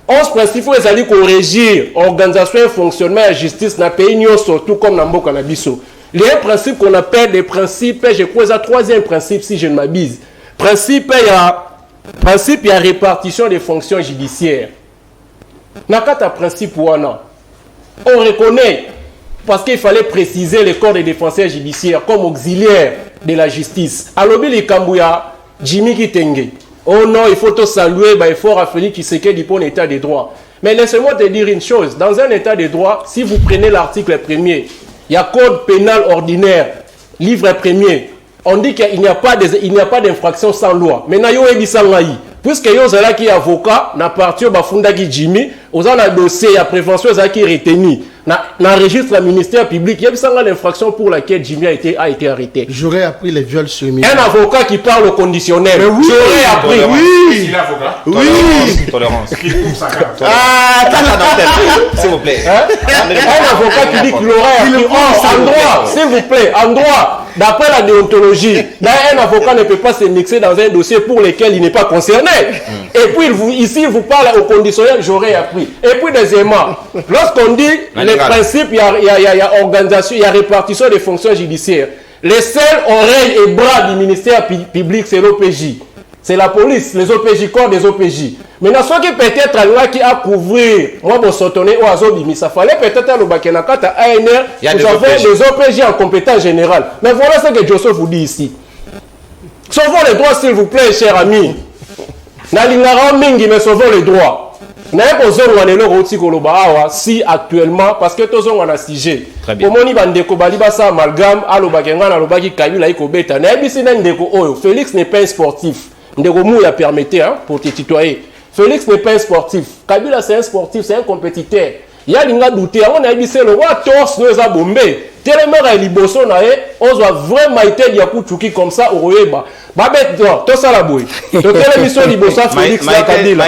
11 principes où ils allaient régir l'organisation et fonctionnement de la justice dans le pays, surtout comme dans le Bokanabissou. Les principes qu'on appelle des principes, je crois que c'est le troisième principe si je ne m'abuse. Principe, il y a répartition des fonctions judiciaires. Dans le principe, on reconnaît. Parce qu'il fallait préciser le corps des défenseurs judiciaires comme auxiliaire de la justice. Alors, il Kambouya, Jimmy Kitenge. Oh non, il faut te saluer, il faut rappeler qui c'est qu'il pour l'état des droits. Mais laissez-moi te dire une chose. Dans un état de droit, si vous prenez l'article 1er, il y a code pénal ordinaire, livre 1er. On dit qu'il n'y a pas d'infraction sans loi. Mais nayo ebisangai. Puisque yo zala qui avocat, na partir bafunda ki Jimmy, aux un dossier à prévention qui est retenu. Na registre ministère public, il y a l'infraction pour laquelle Jimmy a été arrêté. J'aurais appris les viols sur lui. Un avocat qui parle au conditionnel. Mais oui, j'aurais appris. Oui. C'est l'avocat. Oui. Tolérance. Ah, S'il vous plaît. Un avocat qui dit qu'il aurait appris. En droit, s'il vous plaît, en droit, d'après la déontologie, un avocat ne peut pas se mixer dans un dossier pour lequel il n'est pas concerné. Et puis, ici, il vous parle au conditionnel, j'aurais appris. Et puis, deuxièmement, lorsqu'on dit les principes, il y a organisation, il y a répartition des fonctions judiciaires. Les seules oreilles et bras du ministère public, c'est l'OPJ. C'est la police, les OPJ, corps des OPJ. Maintenant, ce qui peut-être là qui a couvert, moi, mon sautonné au Azobimi, ça fallait peut-être le Bakenakata ANR, nous avons les OPJ en compétence générale. Mais voilà ce que Joseph vous dit ici. Sauvons les droits, s'il vous plaît, chers amis. Nalingara mingi, mais sauvons les droits. Si actuellement, parce que tous on a sujet. Très bien. Félix n'est pas un sportif. Ndeko permettez pour te tutoyer. Félix n'est pas un sportif. Kabila c'est un sportif, c'est un compétiteur. Il y a l'inga douté, on a dit c'est le roi torse nous a bombé. Tellement à liboso nae, on doit vraiment été diakoutuki comme ça au royeba. Babet to ça la boy. To telle mission liboso Félix na Kabila.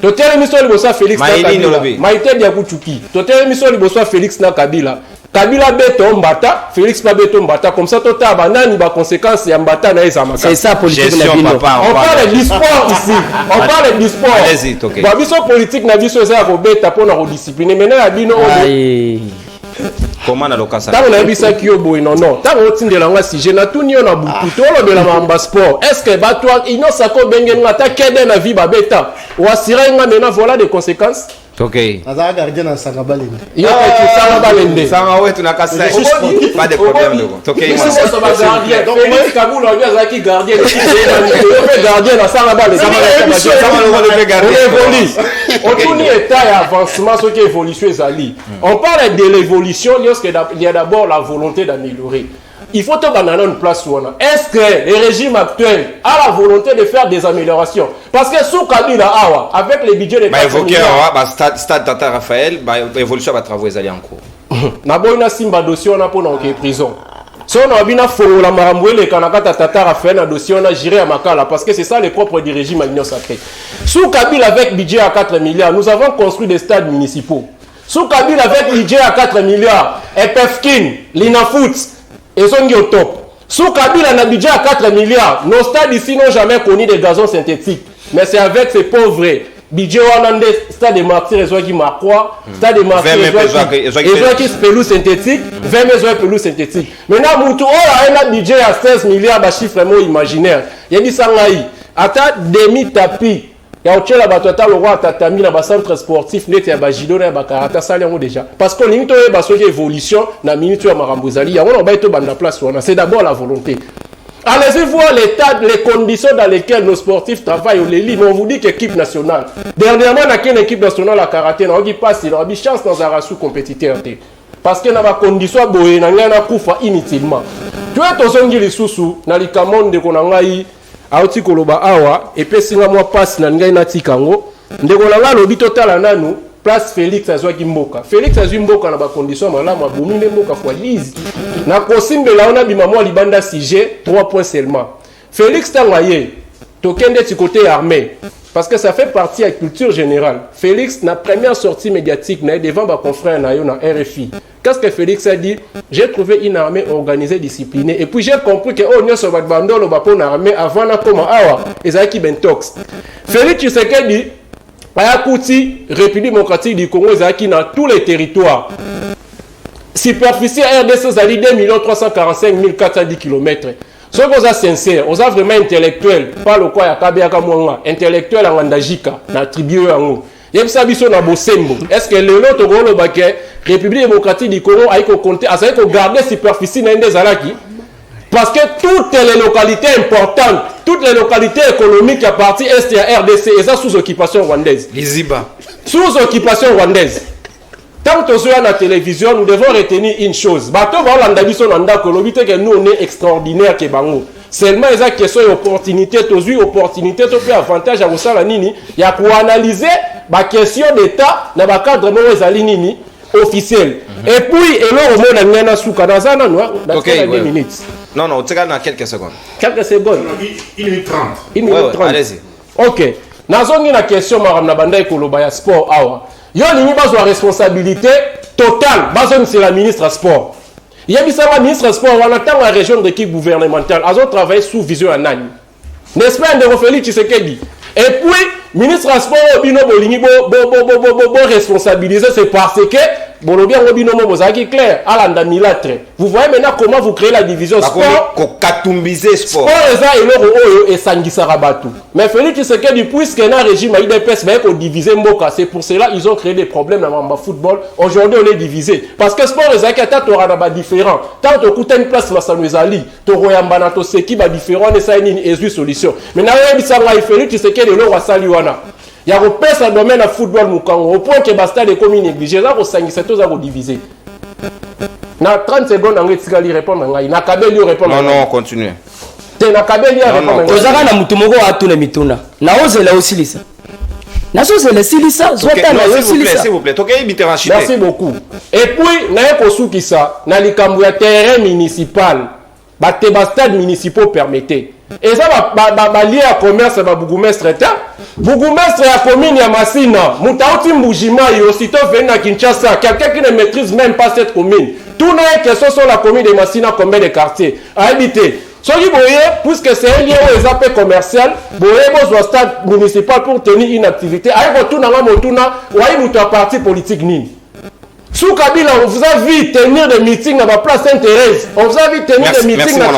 To telle mission liboso Félix na Kabila. Maïté diakoutuki. To telle mission liboso Félix na Kabila. Kabila beto mbata, Félix pas beto mbata, comme ça tout a banani ba conséquences ya mbata na ezama. C'est ça politique na bino. On parle du sport ici. On parle du sport. Allez-y, OK. Ba biso politique na biso za ko beta pour na rediscipliner. Maintenant ya bino comment na lokasa. Tango na bisa kiyo boy non. Tango otindela nga si je na tuni na butu to lo de la mamba sport. Est-ce que ba toi ino sako bengen ngata kede na vie ba beta. Ou assurer nga maintenant voilà des conséquences. OK. Aza gardien na Sangabalende. Yo tu Sangabalende. Sanga ouais tu n'as qu'à ça. Pas de problème de. OK. Mais c'est ça gardien. Donc Félix Kaboul on vient qui gardien le gardien na Sangabalende. On tourne état et avancement ce qui évolution ezali. On parle de l'évolution lorsqu'il y a d'abord la volonté d'améliorer. il faut te banana une place où on a. Est-ce que le régime actuel a la volonté de faire des améliorations? Parce que sous Kabila Awa, avec les budgets de évoquer stade Tata Raphaël, évolution va travailler aller en cours. Naboina Simba dossier on a pour dans prison. Si on a bien fait la maramboué Kanakata Tata Raphaël un dossier on a géré à Makala parce que c'est ça les propres du régime à l'Union sacrée. Sous Kabila avec budget à 4 milliards, nous avons construit des stades municipaux. Sous Kabila avec budget à 4 milliards, EPFKIN, l'INAFOOT, et sont au top. Sous Kabila a un budget à 4 milliards, nos stades ici n'ont jamais connu de gazon synthétique. Mais c'est avec ces pauvres budget Wanande, stade de martyrs, et qui Macroix, stade de martyrs, et qui pelouse synthétique, 20 000 pelouse synthétique. Maintenant, Moutou, on a un budget à 16 milliards, de chiffre vraiment imaginaire. Il y a dit ça, à demi-tapis. Il y a autre chose le roi tatami dans le centre sportif net ya bajido na bakarata sali yango déjà parce que l'into est baso évolution na minute ya marambozali ya on va to banda place on c'est d'abord la volonté. Allez-y voir l'état, les conditions dans lesquelles nos sportifs travaillent au Lili. Mais on vous dit qu'équipe nationale. Dernièrement, on a une équipe nationale à karaté, on a passe, il a une chance dans un rassou compétiteur. Parce que dans la condition, on a koufa inutilement. Tu vois, tu as les sous-sous, dans les camondes de Konangaï, Aoti Koloba Awa, et puis si on passe dans les Natikango, de Konanga, le total en anou, place Félix Azouaki Mboka. Félix Azouaki Mboka dans la condition, là, ma boumine Mboka fois lise. Na kosimbe la on a bimamo libanda sujet 3 points seulement. Félix Tangaye, token de côté armé. Parce que ça fait partie de la culture générale. Félix, na première sortie médiatique, devant ma confrère na RFI. Qu'est-ce que Félix a dit? J'ai trouvé une armée organisée, disciplinée. Et puis j'ai compris que on est sur votre bandole, on va pas une armée avant la comment awa. Et ça qui bentox. Félix, tu sais qu'elle dit, Ayakouti, République démocratique du Congo, qui dans tous les territoires. Superficie RDC, ça dit 2 345 410 km. Ce qu'on a sincère, on a vraiment intellectuel, pas le quoi, intellectuel en Andajika, dans la tribu en haut. Il y a ça, na Bosembo. Est-ce que le lot de la République démocratique du Congo a compté, a garder superficie dans des Alaki? Parce que toutes les localités importantes, toutes les localités économiques qui appartiennent à RDC, et ça sous occupation rwandaise. Les IBA. Sous occupation rwandaise. Tant que sur la télévision, nous devons retenir une chose. Bateau va l'andabiso nanda kolobite que nous on est extraordinaire que bango. Seulement ils ont question opportunité, tous opportunité, tout plus avantage à vous la nini. Il y a pour analyser la question d'état dans le cadre de nini officiel. Et puis et là au monde on a souka dans un an, dans 2 minutes. Non non, tu dans quelques secondes. Quelques secondes. 1 minute 30. 1 minute 30. Allez-y. OK. Nazongi la question maram na banda ekoloba ya sport awa. Yo ni bazo responsabilité totale, bazo c'est la ministre sport. Il y a la ministre sport on attend la région d'équipe gouvernementale, ils ont travaillé sous vision anani. N'est-ce pas Ndeko Félix Tshisekedi? Et puis ministre sport obino bolingi bo responsabiliser c'est parce que bolobia obino mo bozaki clair alanda milatre. Vous voyez maintenant comment vous créez la division sport ko katumbiser sport. Sport eza eloko oyo esangisaka batu. Mais Félix Tshisekedi puisque na régime IDPS va ko diviser mboka, c'est pour cela ils ont créé des problèmes dans le football. Aujourd'hui on est divisé parce que sport eza ka tatora na ba différent. Tant to kuta une place masanwezali, to royamba na to seki ba différent ne sa nini ezu solution. Mais na yebisanga Félix Tshisekedi lo wasali wana. Il y a un domaine de football au point que basta de communes négligées. Là, vous savez, c'est tout ça vous diviser. Na 30 secondes, on va répondre. Na kabeli répondre. Non, non, continue. Na kabeli répondre. Ozaka na mutumoko atune mituna. Na ozela aussi lisa. Na ozela silisa, zwata na yosilisa. S'il vous plaît. Merci beaucoup. Et puis, na ekosuki ça, na likambu ya terrain municipal. Bate stade municipaux permettait. Et ça va lié à commerce va bougumestre état. Bougumestre à commune ya Masina, Moutaouti Mboujima et aussitôt venu à Kinshasa, quelqu'un qui ne maîtrise même pas cette commune. Tout n'est que ce soit la commune de Masina combien de quartiers à habiter. Soyez boyé, puisque c'est un lieu où les appels commerciaux, boyé besoin stade municipal pour tenir une activité. Aïe retourne à Motuna, ou aïe nous un parti politique ni. Sous Kabila, on vous a vu tenir des meetings à la place Sainte-Thérèse. On vous a vu tenir des meetings à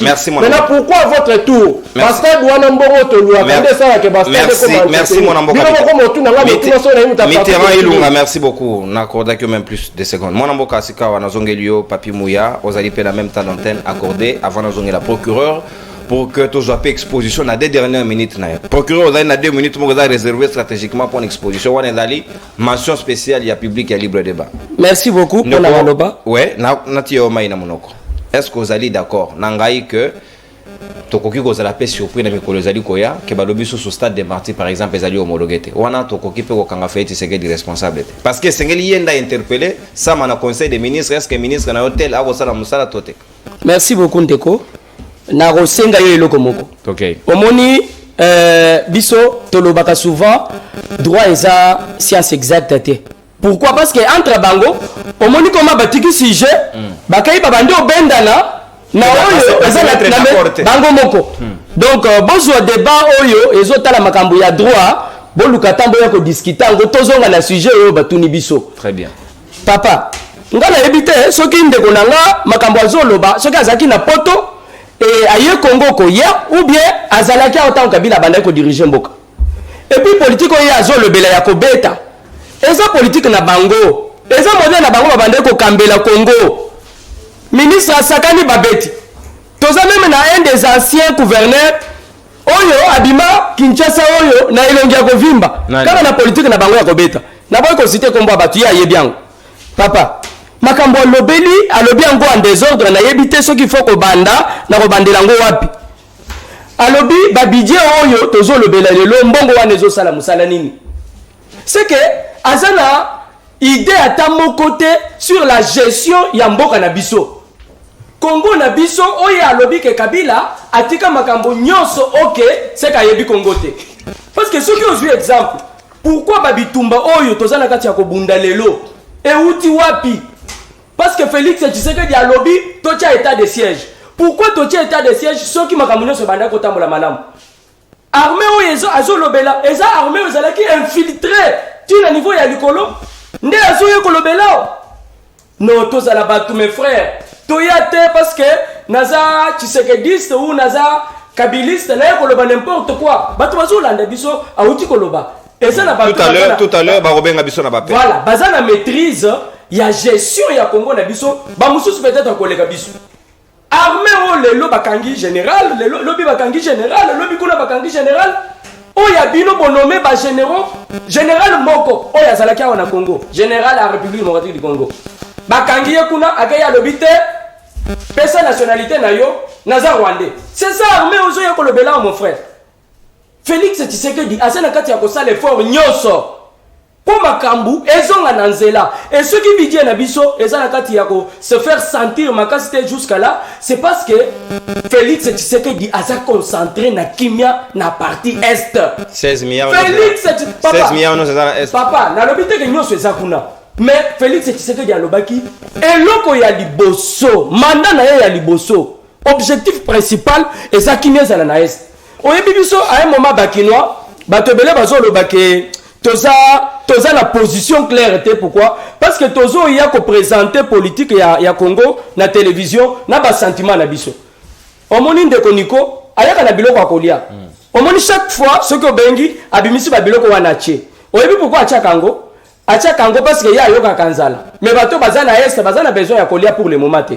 Merci, maintenant, pourquoi à votre tour? Parce que Douanamboro te lui a demandé ça avec Bastien. Merci, mon amboka. Merci beaucoup. N'accorde que même plus de secondes. Mon amboka, c'est quand on a zongelio, Papi Mouya, aux alipés la même temps d'antenne accordée avant de zonger la procureure. Pour que tu aies exposition dans les dernières minutes. Le procureur a 2 minutes pour réserver stratégiquement pour une exposition. On a mention spéciale, il y a public et libre débat. Merci beaucoup pour la maloba. Oui, Nati Omaïna Monoko. est-ce que vous allez d'accord nangai que tokoki kozala pe surpris na mikolo ezali koya ke balobi sous stade des martyrs par exemple ezali homologué te wana tokoki pe kokanga Félix Tshisekedi responsable te parce que sengeli yenda interpeller ça mana conseil des ministres est-ce que ministre na hôtel a kosala musala tote. Merci beaucoup Ndeko na rosenga yo eloko moko. OK. Omoni biso tolobaka souvent droit eza science exacte te. Pourquoi? Parce que entre bango omoni comment batiki sujet bakai babande obendana na oyo eza na bango moko. Donc bozwa débat oyo ezotala makambo ya droit boluka tambo ya ko discuter ngo tozonga na sujet oyo batuni biso. Très bien. Papa ngala ebite soki ndeko nanga makambo azoloba soki azaki na poto et aye Congo ko ya ou bien azalaki autant Kabila banda ko diriger mboka. Et puis politique oyo azolobela ya ko beta. Eza politique na bango. Eza modèle na bango banda ko kambela Congo. Ministre Asakani Babeti. Toza même na un des anciens gouverneurs oyo abima Kinshasa oyo na elongi ya kovimba. Kama na politique na bango ya ko beta. Na boy ko citer kombo abatu ya yebiango. Papa makambo lobeli alobi yango en désordre na yebite soki faut ko banda na ko bandela ngo wapi alobi babidje oyo tozo lobela lelo mbongo wana ezo sala musala nini c'est que azana idée ata mon côté sur la gestion ya mboka na biso Congo na biso oyo alobi ke Kabila atika makambo nyonso OK c'est ka yebi Congo te parce que soki ozwi exemple pourquoi babitumba oyo tozana kati ya ko bunda lelo et uti wapi. Parce que Félix Tshisekedi a lobby, tu as état de siège. Pourquoi tu as état de siège? Ceux qui m'ont amené ce bandit côté la madame. Armée ou ils ont lobela, ils ont armé aux allés qui infiltré. Tu es au niveau ya likolo. Ndé azo yo kolobela. Non, tous à la batte mes frères. Toyate parce que naza Tshisekediste ou naza Kabiliste là koloba n'importe quoi. Bato bazo landa biso a uti koloba. Et ça n'a pas tout à l'heure barobenga biso na bape. Voilà, bazana maîtrise. Il y a gestion ya Congo na biso ba mususu peut-être en collègue biso armée o lelo bakangi général lelo lobi bakangi général lobi kuna bakangi général o ya bino bonomé ba général moko o ya zalaki na Congo général la République démocratique du Congo bakangi ye kuna akaya lobité pesa nationalité na yo naza rwandais c'est ça armée ozo ya kolobela mon frère Félix Tshisekedi asana kati ya kosala effort nyoso pour makambu ezonga na nzela et ceux qui bidie na biso ezana kati ya ko se faire sentir makasité jusqu'à là c'est parce que Félix Tshisekedi asa concentré na kimia na partie est 16 milliards Félix papa 16 milliards non c'est dans est papa na lobité que nyoso ezakuna mais Félix Tshisekedi alobaki eloko ya liboso mandat na ya liboso objectif principal ezakimia zala na est oyebi biso à un moment bakinois batobele bazolobake toza la position claire pourquoi parce que tozo ya ko présenter politique ya Congo na télévision na ba sentiment na biso omoni ndeko niko ayaka na biloko akolia omoni chaque fois ce que bengi abimisi ba biloko wana che oyebi pourquoi acha kango parce que ya yoka kanzala mais bato bazana est bazana besoin ya kolia pour le moment te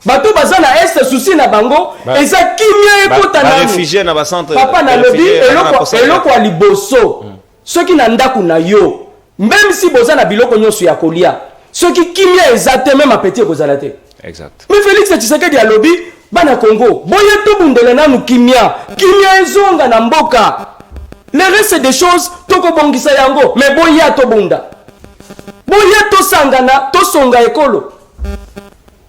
bato bazana est souci na bango eza kimia ekota na réfugié na ba centre papa na lobby eloko a liboso ceux qui n'andaku na yo même si bozana biloko nyoso ya kolia ceux qui kimia ezate même à petit kozalate exact mais Félix Tshisekedi a lobby bana Congo boye to bundele nanu kimia ezonga na mboka le reste des choses toko bongisa yango mais boye to bunda boye to sangana to songa ekolo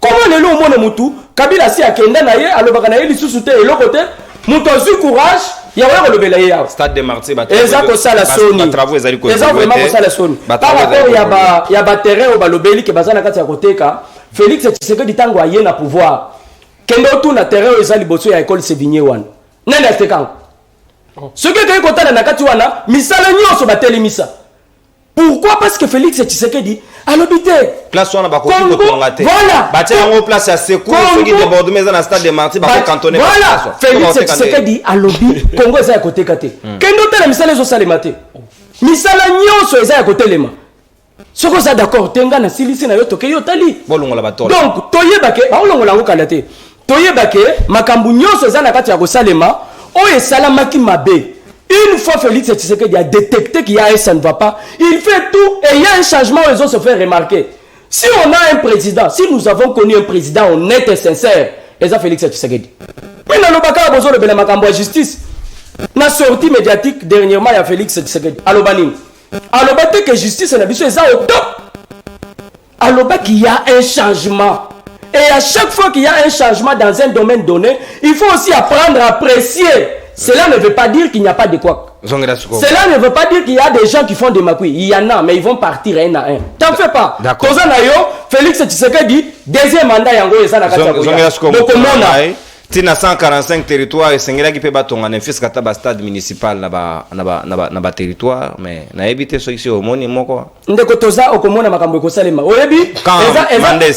comment lelo mone mutu Kabila si akenda na ye alobaka na ye lisusu te eloko te mutu azu courage ya wako lobela ye yawo stade de martyrs eza ko sala soni eza vraiment ko sala soni par rapport ya ba terrain au balobeli ke bazana kati ya koteka Félix Tshisekedi tango aye na pouvoir kendo tout na terrain eza liboso ya école Sévigné wana nenda tekango ce que kay kotana na kati wana misala nyoso batelemisa. Pourquoi? Parce que Félix Tshisekedi a l'obité. Place on a pas compris que voilà. Bâtir en place à secours ceux qui débordent mais dans le stade de Martyrs ba cantonner. Voilà. Félix Tshisekedi a lobby Congo za côté kate. Kendo tele misala zo salemate. Misala nyonso eza ya côté lema. Soko za d'accord tenga na silisi na yo toke yo tali. Bolongola batola. Donc toyebake ba olongola ngo kalate. Toyebake makambu nyonso eza na kati ya ko salema o esalamaki mabe. Une fois Félix Tshisekedi a détecté qu'il y a ça ne va pas, il fait tout et il y a un changement, ils ont se fait remarquer. Si on a un président, si nous avons connu un président honnête et sincère, et ça Félix Tshisekedi. Mais dans le baka besoin de la justice. La sortie médiatique dernièrement, il y a Félix Tshisekedi. Alobani. Alobate que justice n'a biso ça au top. Aloba qu'il y a un changement. Et à chaque fois qu'il y a un changement dans un domaine donné, il faut aussi apprendre à apprécier. Cela ne veut pas dire qu'il n'y a pas de quoi. Cela ne veut pas dire qu'il y a des gens qui font des macouilles. Il y en a, mais ils vont partir un à un. T'en fais pas. D'accord. Félix Tshisekedi, deuxième mandat, Yango et ça n'a pas de tina 145 territoires et sengela qui peut battre en fils kataba stade municipal na ba territoire mais na éviter ceux ici au moni moko ndeko toza okomona makambo ko salema oyebi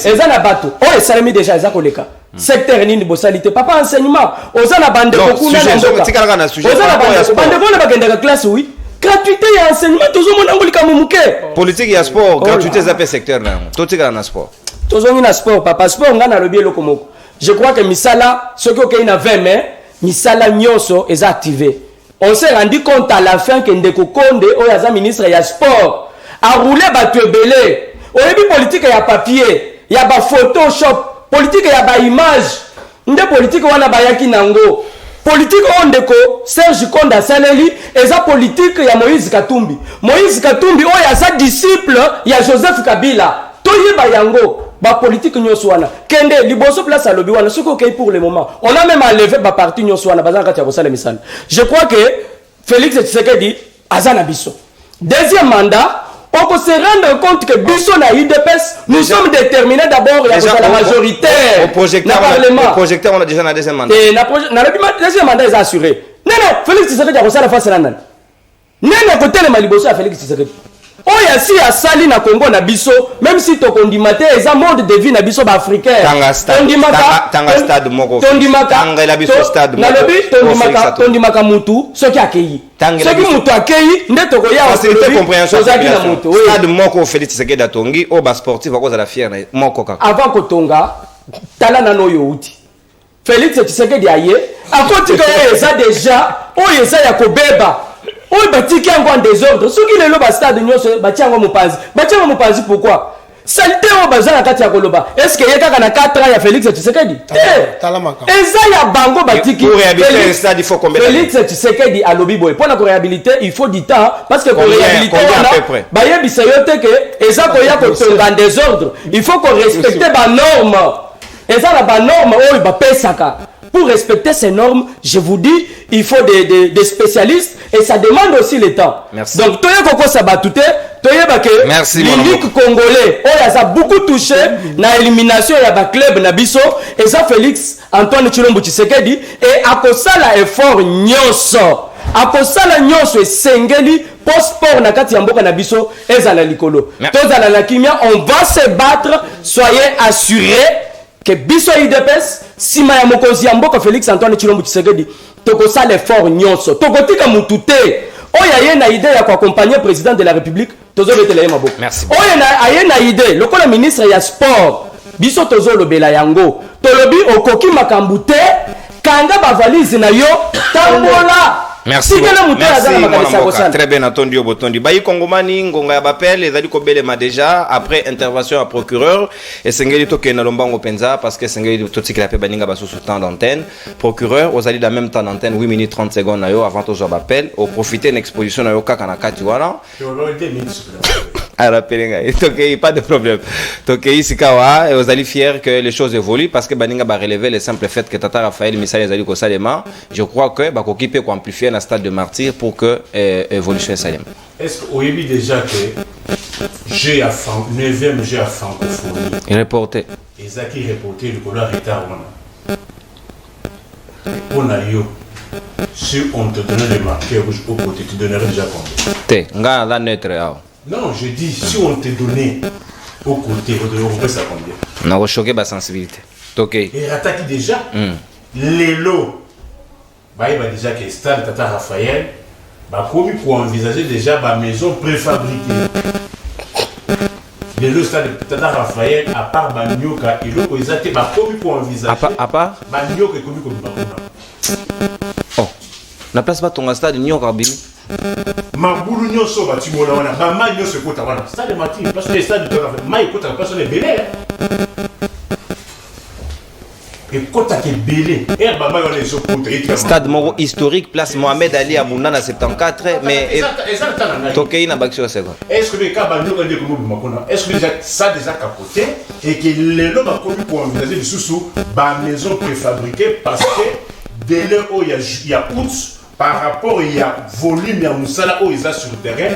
eza na bato o esalemi déjà eza koleka secteur nini bosalité papa enseignement oza na bande ko kuna na ndoka tikala na sujet oza na bande ko na bagenda classe oui gratuité ya enseignement tozo mona ngolika muke politique ya sport gratuité za pe secteur na to tikala na sport tozo ngi na sport papa sport ngana lobi eloko moko. Je crois que Misala, ce qui est 20 mai, Misala Nyoso est activé. On s'est rendu compte à la fin que Ndeko Konde, le ministre du sport, a roulé battu belé. Au début politique, il y a papier, il y a Photoshop, politique, il y a image. Ndé politique, on a bayaki nango. Politique, on Ndeko, Serge Konda Saleli, et sa politique, il y a Moïse Katumbi. Moïse Katumbi, il y a sa disciple, il y a Joseph Kabila. Toye bayango. Ba politique nyoswana kende liboso place à lobi wana soko kay pour le moment on a même enlevé ba parti nyoswana bazanga tia kosala misala. Je crois que Félix Tshisekedi azana biso deuxième mandat on peut se rendre compte que biso na UDPS nous sommes déterminés d'abord à la majoritaire au projecteur on a déjà na deuxième mandat et na deuxième mandat est assuré non Félix Tshisekedi a kosala face nan nene côté le maliboso à Félix Tshisekedi. Oya si a sali na Congo na biso même si to kondimate eza mode de vie na biso ba africain tanga stade moko tanga la biso stade na lobi tondimaka mutu soki akei soki mutu akei nde to koya facilité compréhension stade moko Félix Tshisekedi atongi o ba sportif akoza la fier na moko kaka avant ko tonga tala na no yo uti Félix Tshisekedi aye akoti ko eza déjà o eza ya kobeba. Oui, batiki yango en désordre. Ce qui est le bas stade nyoso bati yango mopanzi. Bati yango mopanzi pourquoi? Salité au bazar na kati ya koloba. Est-ce que yeka kana 4 ans ya Félix Tshisekedi? Talamaka. Eza ya bango batiki. Pour réhabiliter un stade il faut combien de temps? Félix Tshisekedi a lobby boy. Pour la réhabiliter, il faut du temps parce que pour réhabiliter on ba yebi sayote que eza ko ya ko tonga en désordre. Il faut qu'on respecte ba normes. Eza la ba norme o ba pesaka. Pour respecter ces normes, je vous dis, il faut des spécialistes et ça demande aussi le temps. Merci. Donc, Toye Koko Sabatouté, Toye Bake, l'unique Congolais, il a beaucoup touché na élimination, il y a un club Nabiso, et ça Félix Antoine Tshilombo Tshisekedi, et à cause ça, l'effort nyonso. À cause ça, nyonso et sengeli, post-sport na kati yamboka Nabiso, et zala likolo. Tozala la kimia, on va se battre, soyez assurés. Que biso IDPS sima ya mokonzi ya mboka Félix Antoine Tshilombo Tshisekedi toko sa l'effort nyonso toko tika mutute oya ye na idée ya ko accompagner président de la République tozo betela ye maboko merci oya na aye na idée lokola ministre ya sport biso tozo lobela yango tolobi okoki makambu te kanga ba valise na yo tambola. Merci. Très bien entendu au botondi. Bayi Kongomani ngonga ya bapel ezali ko belema déjà après intervention à procureur et sengeli to ke na lombango penza parce que sengeli to tikela pe baninga baso sous temps d'antenne procureur ozali dans même temps d'antenne 8 minutes 30 secondes na yo avant to zo bapel au profiter une exposition na yo kaka na kati wana ok, pas de problème. Donc ici kawa et ozali fier que les choses évoluent parce que baninga ba relever le simple fait que Tata Raphaël Misali ezali ko salema. Je crois que ba koki peut amplifier na stade de martyr pour que évolution salem. Est-ce que vous avez déjà que j'ai à 9e j'ai à francophonie reporté et ça qui reporté le color retard on a eu si on te donnait le marqueur rouge au côté tu donnerais déjà combien? T nga la neutre non, je dis, si on te donnait au côté, on peut ça combien? On a choqué ma sensibilité. Ok. Et attaque déjà. Les lots. Bah, il va déjà que stade Tata Raphaël. Bah, comment pour envisager déjà ma maison préfabriquée? Les lots stade Tata Raphaël, à part Banyoka, et l'autre, ils étaient, bah, comment pour envisager? À part Banyoka et comment comme Banyoka. Oh. La place pas ton stade Nyoka Bini. Mabulu nyonso batimona wana ba mai nyonso ekota wana stade Mati parce que stade de mai ekota personne belé ekota ke belé et ba mai wana ezokota stade moko historique place Mohamed Ali à Mounana 74 mais tokei na bakisio seko est-ce que les cas banyo ka ndeko mobu makona est-ce que ça déjà capoté et que les lots ba komi pour envisager du sous ba maison préfabriquée parce que délai où il y a août par rapport il y a volume ya musala où ils a sur le terrain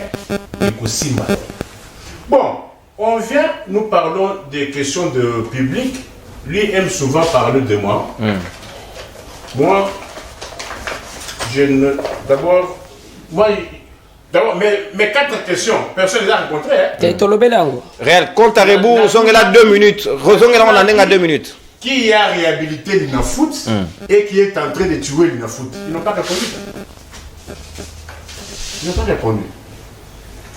et kosimba. Bon, on vient, nous parlons des questions de public. Lui aime souvent parler de moi. Moi, je ne. D'abord, mes 4 questions, personne ne les a rencontrées. Réel, compte à rebours, on est là 2 minutes. On est là, on en a 2 minutes. Qui a réhabilité l'INAFOOT et qui est en train de tuer l'INAFOOT? Ils n'ont pas répondu. Ils n'ont pas répondu.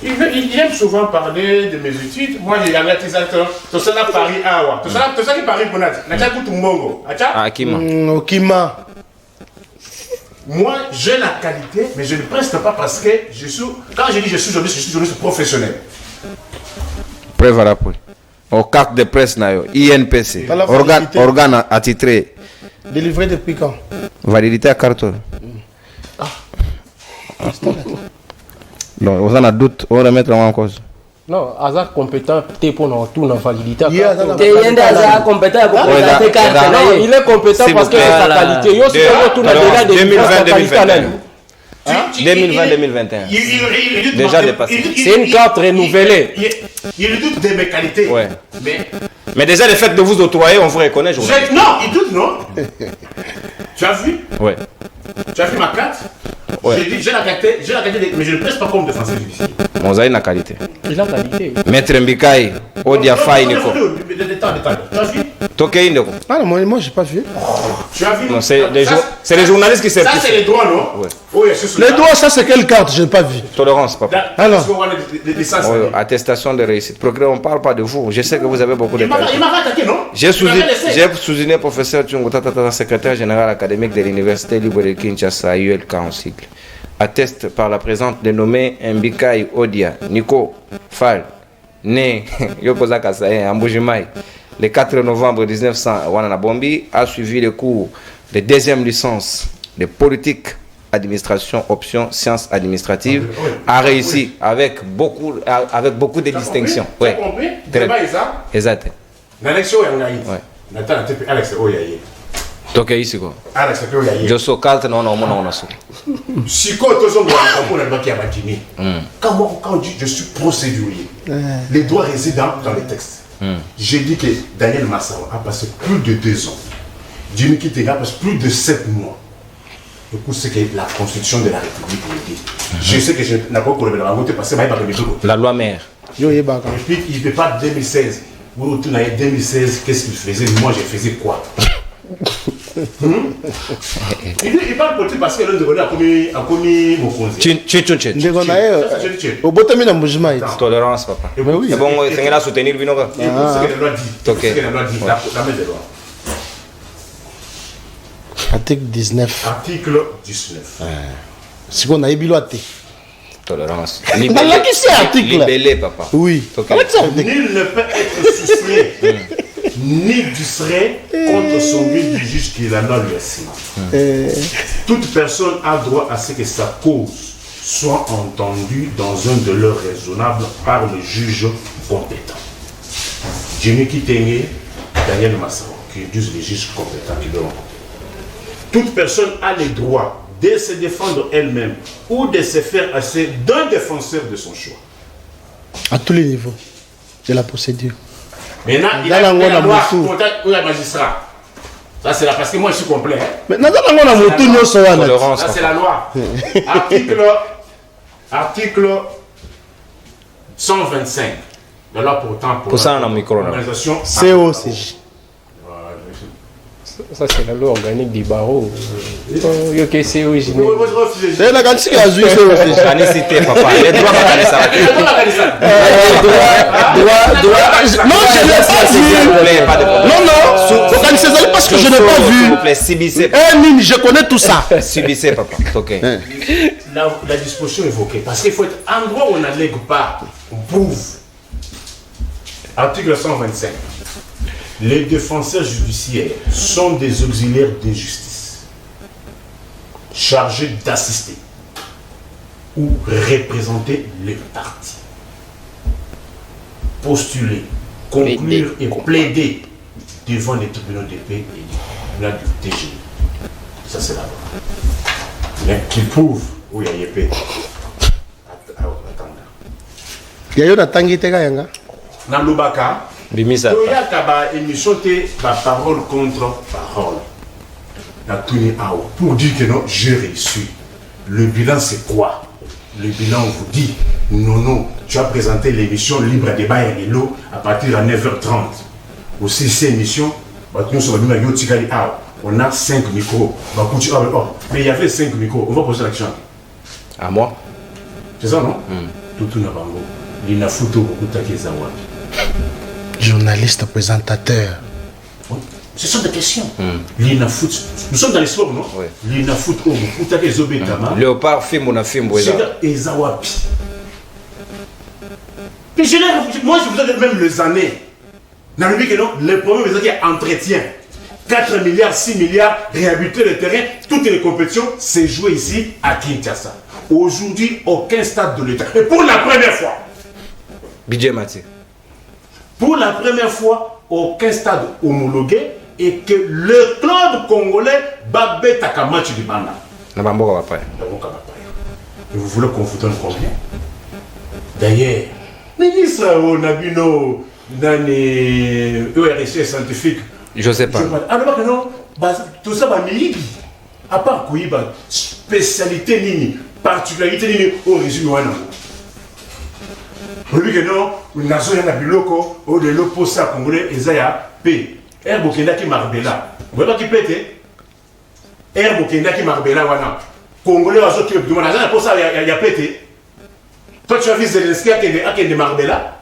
Il aime souvent parler de mes études. Moi, j'ai regardé les acteurs. Tout ça, Paris, Awa. Tout ça, qui Paris, Bonat. N'a pas Mbongo. Ah, Kima. Okima. Moi, j'ai la qualité, mais je ne preste pas parce que je suis. Quand je dis je suis journaliste professionnel. Preuve à l'appui. Aux cartes de presse, INPC. Organe attitré. Délivré depuis quand? Validité à carton. Donc, vous en avez doute, on va remettre en cause. Non, hasard compétent, t'es pour tout, validité. Il est compétent parce que sa qualité. Il y a 2020-2021. Déjà dépassé. C'est une carte renouvelée. Il doute de mes qualités. Ouais. Mais déjà, le fait de vous octroyer, on vous reconnaît. Non, il doute, non. Tu as vu? Ouais. Tu as vu ma carte? Ouais. J'ai dit, j'ai la qualité, mais je ne presse pas comme défenseur judiciaire. Bon, ça a une qualité. Il a qualité. Maître Mbikai, Odia Faye, Nico. Tu as vu? Tokei Ndeko. Ah non, moi j'ai pas vu. Tu as vu? Non, c'est les journalistes qui certifient. Ça, c'est les droits, non? Ouais. Oui, les droits, ça c'est quelle carte? Je n'ai pas vu. Tolérance, papa. Alors, attestation de réussite. Procureur, on ne parle pas de vous. Je sais que vous avez beaucoup de qualités. Il m'a attaqué, non? J'ai souligné professeur Tchungo Tata, secrétaire général académique de l'Université libre de Kinshasa, ULK en cycle. Atteste par la présente dénommée Mbikai Odia Nico Fall, né Yokozaka Saye, à Mbujimai, le 4 novembre 1900 Wana Bombi, a suivi le cours de deuxième licence de politique, administration, option, sciences administratives, a réussi avec beaucoup de distinctions. Tu as compris? Exact. L'élection est en Haïti. Nathan, Alex Oyaye. Tokei Siko. Alex Oyaye. Joso Kalt, non, non. Si quand on dit je suis procédurier, les droits résident dans les textes. J'ai dit que Daniel Massawa a passé plus de 2 ans. Jimmy Kitega a passé plus de 7 mois. Du coup, c'est que la constitution de la République le dit. Je sais que je n'ai pas voté parce que la loi mère. Et puis, il ne peut pas 2016. Vous retournez 2016, qu'est-ce qu'il faisait? Moi, je faisais quoi? Il parle politique parce que l'un a commis mon conseil. Tolérance, papa. C'est bon, c'est là soutenir le binoga. C'est ce que la loi dit. C'est ce que la loi dit. La main de loi. Article 19. Article 19. C'est qu'on a ébiloité. Tolérance. Libellé, papa. Oui. Nul ne peut être soucié ni distrait contre son but du juge qui la loi lui assigne. Toute personne a droit à ce que sa cause soit entendue dans un délai raisonnable par le juge compétent. Jimmy Kitenge, Daniel Massawa, qui disent les juges compétents qui le rencontrent. Toute personne a le droit de se défendre elle-même ou de se faire assez d'un défenseur de son choix. À tous les niveaux de la procédure. Maintenant, il a la loi pour la magistrat. Ça, c'est là parce que moi, je suis complet. Maintenant, ça, c'est la loi. Article 125. La loi pourtant pour l'organisation COCJ. Ça, c'est la loi organique du barreau. C'est la quantité à jouer, c'est papa. Les droits non, je ne l'ai pas dit. Non, Organisez parce que je n'ai pas S'il vous vu. plaît, subissez. Nini, je connais tout ça. Subissez, papa. Ok. La disposition évoquée, parce qu'il faut être endroit où on n'allègue pas, on prouve. Article 125. Les défenseurs judiciaires sont des auxiliaires de justice, chargés d'assister ou représenter les parties, postuler, conclure et plaider devant les tribunaux de paix et les tribunaux du TGI. Ça, c'est la loi. Mais qu'ils prouvent où il y a épée. Il y a eu un tangi tega yanga. Dans l'Obaka, Bimisa. il y a une émission de parole contre parole. Pour dire que non, j'ai réussi. Le bilan, c'est quoi? Le bilan, on vous dit, non, tu as présenté l'émission Libre Débat et Hello à partir de 9h30. Aussi, cette émission, on a 5 micros. Mais il y avait 5 micros. On va poser l'action. À moi? C'est ça, non? Tout n'a pas beau. Il n'a foutu beaucoup de Journaliste, présentateur. Ce sont des questions. Nous sommes dans l'histoire, non? Oui. L'ina foot au Boutake Zobetama. Léopard, film, on a film. C'est Ezawapi. Puis moi, je vous donne même les années. Dans le but que non, le problème, c'est qu'il y a entretien. 4 milliards, 6 milliards, réhabiliter le terrain, toutes les compétitions, c'est joué ici à Kinshasa. Aujourd'hui, aucun stade de l'État. Et pour la première fois, Bidje Mati. pour la première fois, aucun stade homologué et que le club congolais va battre un match du Banda. Nabamboka va pas. Et vous voulez qu'on vous donne combien? D'ailleurs, ministre Nabino, dans les ERC scientifiques, Je sais pas. alors que non, tout ça va m'aider. À part quoi, spécialité nini, particularité nini, au résumé. Pour lui que non, une nation y a biloko, au de l'opposé congolais, et ça y a P. Herbe Kenda qui marbella. Vous voyez pas qui pète? Herbe Kenda qui marbella, wana. Congolais, on qui demande à ça, pour ça, il y a pété. Toi, tu as vu Zelensky qui a des marbella.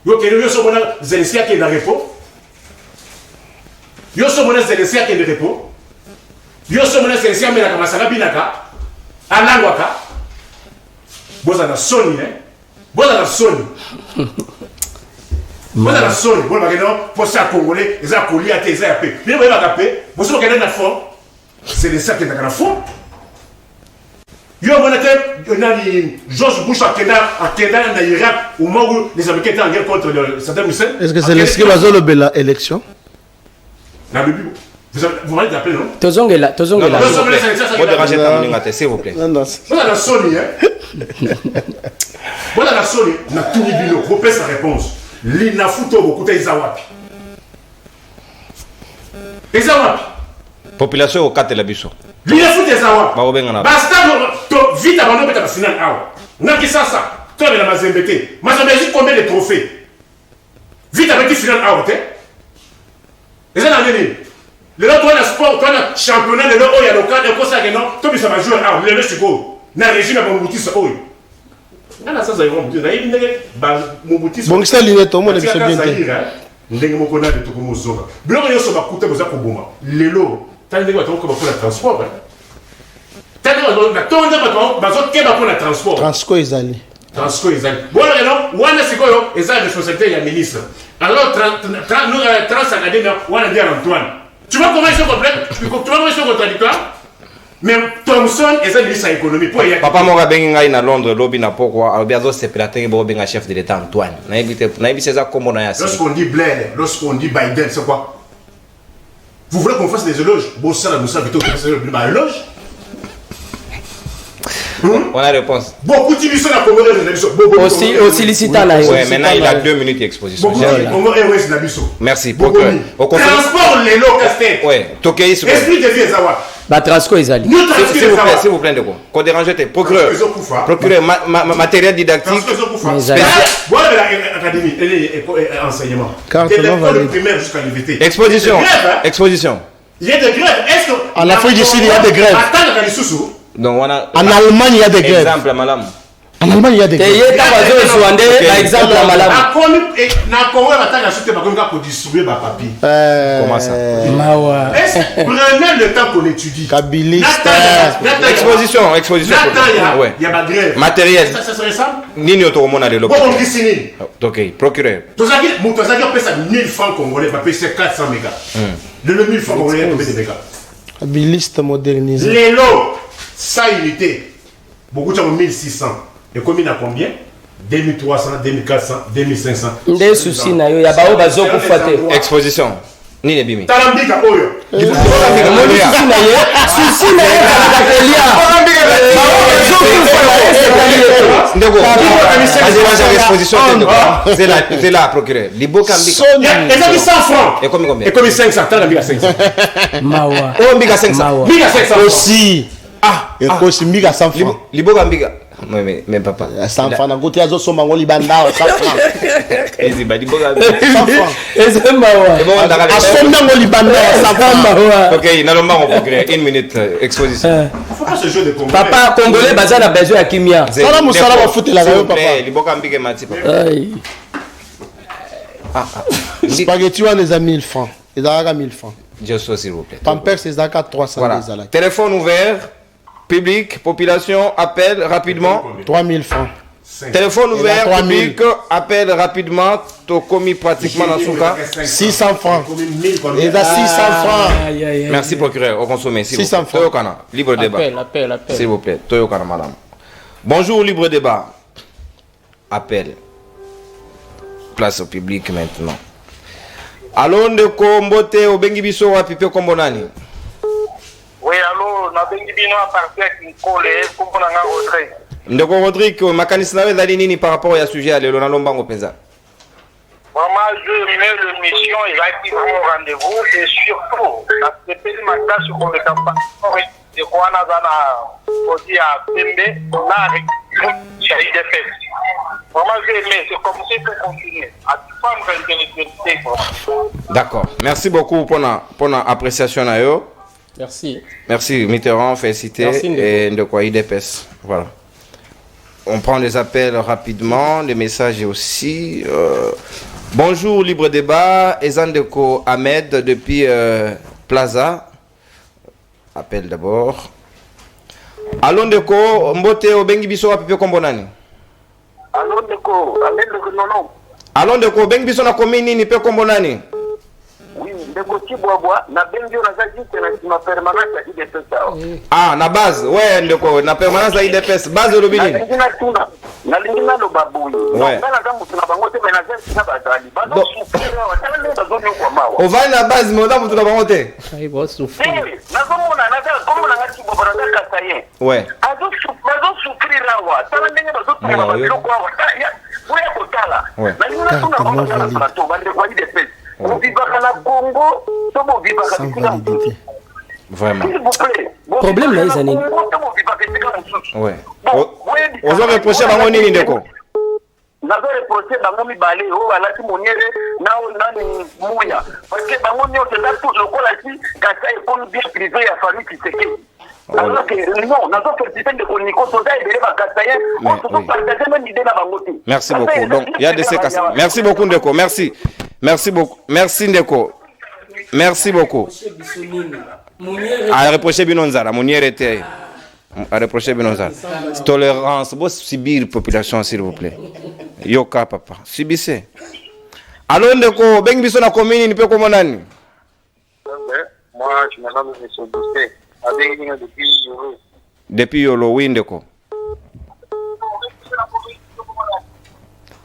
Yo, qui est Zelensky qui est dans le repos. Yo, Zelensky qui est dans le repos. Yo, Zelensky qui est dans le repos. Anangwaka. Vous avez Sony, hein? Vous avez Sony. Vous avez Sony. Vous avez pour ça, Congolais, ils ont collé à tes AP. Vous avez capé. Vous avez un fond. C'est les sacs qui sont dans le fond. Yo, on a George Bush à Kenya, en Irak, au moment où les Américains étaient en guerre contre Saddam Hussein. Est-ce que c'est l'inscrit dans l'élection? Dans le but. Vous m'avez appelé, non? Tozongela. Vous dérangez ta minute, s'il vous plaît. Non. Vous avez la Sony, hein? Vous avez la Sony, on a tout mis bilo. Repère sa réponse. L'ina Futo, beaucoup de Ezawapi. Ezawapi. Population au 4 de la biso. L'ina Futo Ezawapi. Barobengana. Basta, vite avant de mettre la finale. On qui ça. Toi, mais la Mazembete. Mazembete, combien de trophées? Vite avec la finale. Et ça, le lot, toi, le sport, toi, le championnat, le lot, il y a le cadre, il y a ça, non, toi, ça va jouer à le chico. N'a régime à mon boutique, ça, oui. Là, ça, ça, ils vont me dire, mon boutique. Bon, c'est l'inné, tout le monde est bien. Ndenge moko na de to komo zoga. Biloko yo so bakuta boza ko boma. Lelo, tande ko to ko ba transport. Tande ko na tonde ba to ba zo ke ba pour la transport. Transco ezali. Transco ezali. Bon non, wana sikoyo eza responsabilité ya ministre. Alors trans académie wana dia Antoine. Tu vois comment ils sont complètes? Tu vois comment ils sont contradictoires? Mais Thomson est un ministre de l'économie. Papa Mora Benga na Londres, lobby na pourquoi Albiazo c'est platé pour Benga chef de l'État Antoine. Naïbi c'est ça comme on a assez. Lorsqu'on dit Blair, lorsqu'on dit Biden, c'est quoi? Vous voulez qu'on fasse des éloges? Bon, ça, nous savons plutôt que c'est le éloge. On a réponse. Beaucoup de gens à Congo aussi licitant là. Ouais, maintenant il a 2 minutes d'exposition. Merci. Transport les lots casse-tête. Ouais, Tokei se Esprit de vie Zawa. Ba Transco ezali. S'il vous plaît, de quoi? Qu'on dérange tes procureur. Procureur matériel didactique. Voilà l'académie, enseignement. Primaire jusqu'à l'UVT. Exposition. Il y a des grèves. Est-ce que en Afrique du Sud il y a des grèves. Donc on a en Allemagne il y a des grèves. Exemple madame. En Allemagne, il y a des te ye ta bazo swande par exemple la malamu na Congo batanga soute bakonga ko distribuer ba papier. Comment ça? mawa Prenez le temps qu'on étudie. Kabiliste. Exposition. Ouais. Il y a ma grève. Matériel. Ça serait ça? Nini otomona de Bon, l'opéra. on dit signer. Ok, procureur. Tozaki on paye ça 1000 francs congolais, va payer 400 mégas. Le 1000 francs congolais, combien de mégas? Kabiliste modernisé. Les lots, ça unité. Beaucoup de gens ont 1600. Et combien à combien? 2300, 2400, 2500. nde susi na yo ya bao bazo kufa te Exposition. Nini bimi. Talambika oyo. omoni susi na ye kalaka kolia Ndeko. Exposition. C'est là, procureur. Liboka mbika. Et ça dit 100 francs. Et combien? Et combien 500? Talambika 500. mawa Oh, mbika 500. Mbika 500. Aussi. Et aussi, Mika 100 francs. Liboka mbika. Mais papa. 100 francs. Dans côté, Azo Somango Libanda, 100 francs. Liboka mbika. 100 francs. eze mawa À Somango Libanda, 100 francs. mawa Ok, n'allons pas procureur. Une minute, exposition. Faut pas ce jeu de Congolais. papa congolais baza na besoin ya kimia Sala musala wa foot la rayo, papa. Liboka mbika mati papa. Ay. Spaghetti, on les a 1000 francs. Ils ont 1000 francs. Dieu soit s'il vous plaît. Pampers, c'est à 300 Voilà. des alaks. Téléphone ouvert. Public, population, appel rapidement. 3000 francs. Téléphone ouvert, 3000. public, appel rapidement. T'as commis pratiquement dans son cas. 600 francs. Et Ils ont 600 francs. Aïe, aïe, aïe. Merci procureur, au consommé. 600 francs. Toyokana, libre débat. appel S'il vous plaît, Toyokana madame. Bonjour, libre débat. Appel. Place au public maintenant. Allô, Ndeko Mbote, Obengi Biso, Wapipe Kombonani. Oui, allô, nabengi bino à partir de Nkole, pour qu'on a Rodrigue. Ndeko Rodrigue, makanisi nawe zali nini par rapport à sujet à lelo na lombango penza? Vraiment, je mets le mission, il va être vraiment au rendez-vous et surtout, la CPL Mata sur le campagne de Kouana Zana, aussi à Pembe, là, avec IDPS. Vraiment, j'ai aimé, c'est comme ça pour continuer. À défendre l'intellectualité. D'accord. Merci beaucoup pour la appréciation na yo. Merci. Merci Mitterrand, félicité Merci, et de quoi IDPS. Voilà. On prend les appels rapidement, les messages aussi. Bonjour, libre débat. Ezandeko Ahmed depuis Plaza. Appel d'abord. Allô Ndeko, Mbote Obengi Biso Wapipe Kombonani. Allô, Ndeko, non. Allô Ndeko, Obengi Biso na commune ni pe Kombonani. Oui, Ndeko Tibouaboua, na Benjo na Zaki, na permanence à IDPS. Ah, na base. Ouais, Ndeko, na permanence à IDPS. Base de l'obini. Nalingina lo baboyi. Ouais. Ngala damu tuna bangote menaje na bazali. Bazo sufira watala le bazo ni kwa mawa. On va na base, mais on a tout d'abord monté. Ay, boss, souffrir. Nazomona naza comme na ngati bobaranda kasaye. Ouais. Bazo sufira wa. Tala ndenge bazo tuna babilo kwa wa. Ya, wewe kotala. Ouais. Nalingina tuna bangote na plateau bande kwa IDPS. On vivaka na Congo, tomo vivaka Sans tika. validité. Vraiment. S'il vous plaît. Problème là, les années. Tomo vivaka tika mususu. Ouais. Bon, Aux hommes reprochés bango nini Ndeko? nazo reproche bango mibale oyo balati moniere nao nani muya parce que bango nyonso eza tout lokola ti kasa ekomi bien privé ya famille Tshisekedi alors que non nazo félicité ndeko Niko toza ebele bakasa ye oyo tozopartage même idée na bango te. Merci beaucoup. Donc, il y a de ces cas. Merci beaucoup Ndeko. Merci. Merci beaucoup. Merci Ndeko. Merci beaucoup. À reprocher Binonzara, Moniere était. À reprocher Binonzara. Tolérance, vous subir population s'il vous plaît. Yoka papa, subissez. Allô Ndeko, Bengi Biso na commune ni pe komonani. Moi je me nomme M. Doucet avec une depuis Yoro. Depuis Yolo, oui Ndeko.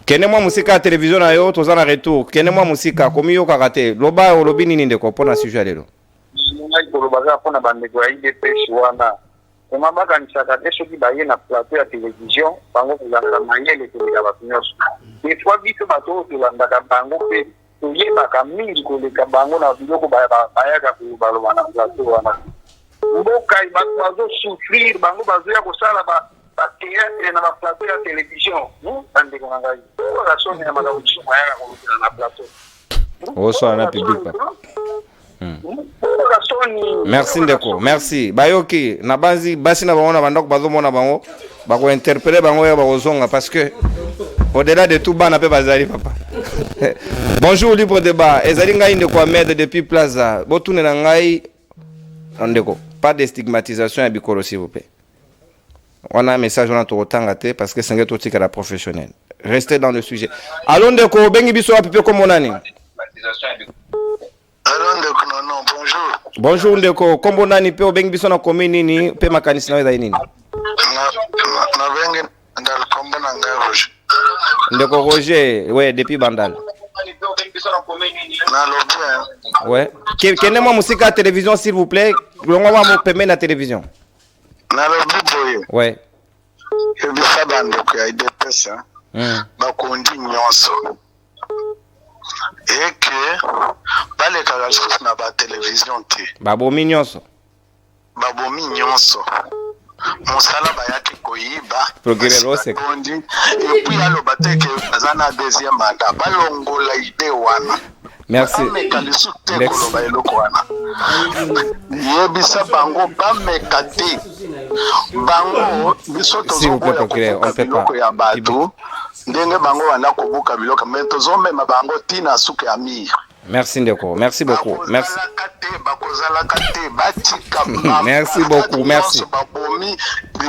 Kene mwa musika télévision na yo toza na retour. Kene mwa musika komi yo karate. Loba olobi nini Ndeko pona sujet lelo. Ngai kolobaza mpona bandeko ya IDPS wana koma bakanisaka te soki baye na plateau ya télévision bango kozalaka mayele koleka bato nyonso des fois biso bato oyo tolandaka bango mpe toyebaka mingi koleka bango na biloko bayaka baloba na plateau wana mboka bato bazosouffrir bango bazoya kosala bateatre na baplateau ya télévision bandeko na ngai oyo asoni na makambo biso mayaka kolobela na plateau Oso na public pa. Merci ndeko, merci. Bayoki, na bazi basi na bango na bandako bazomona bango, bako interpeller bango ya bakozonga parce que au-delà de tout bana pe bazali papa. Bonjour libre débat. Ezali ngai ndeko Ahmed depuis Plaza. Botune na ngai ndeko. Pas de stigmatisation à bikolo s'il vous plaît. On a un message on a tout tangate parce que c'est un truc à la professionnelle. Restez dans le sujet. Allons ndeko bengi biso apipe comme onani. Allô ndeko non bonjour. Bonjour ndeko kombo nani pe obengi biso na commune nini pe makanisi na weza nini? Na bengi ndal kombo na ngai Roger. Ndeko Roger, ouais depuis Bandal. Na lobby. Ouais. Kene moi musique à télévision s'il vous plaît. Longo wa mo peme na télévision. Na lobby boye. Ouais. Ebisa bandeko ya IDPS. Bakondi nyonso. Et que balekaka lisusu na batelevizio te babomi nyonso mosala bayaki koyiba procureur osek epuis aloba te ke aza na deuxième mandat balongola ide wana merci bameka lisusu te koloba eloko wana yebisa bango bameka te bango biso tozoboya kobuka biloko ya bato ndenge bango wana kobuka biloko me tozomema bango ntina suka ya mire. Merci ndeko, merci beaucoup, merci. Merci beaucoup, merci. Babomi,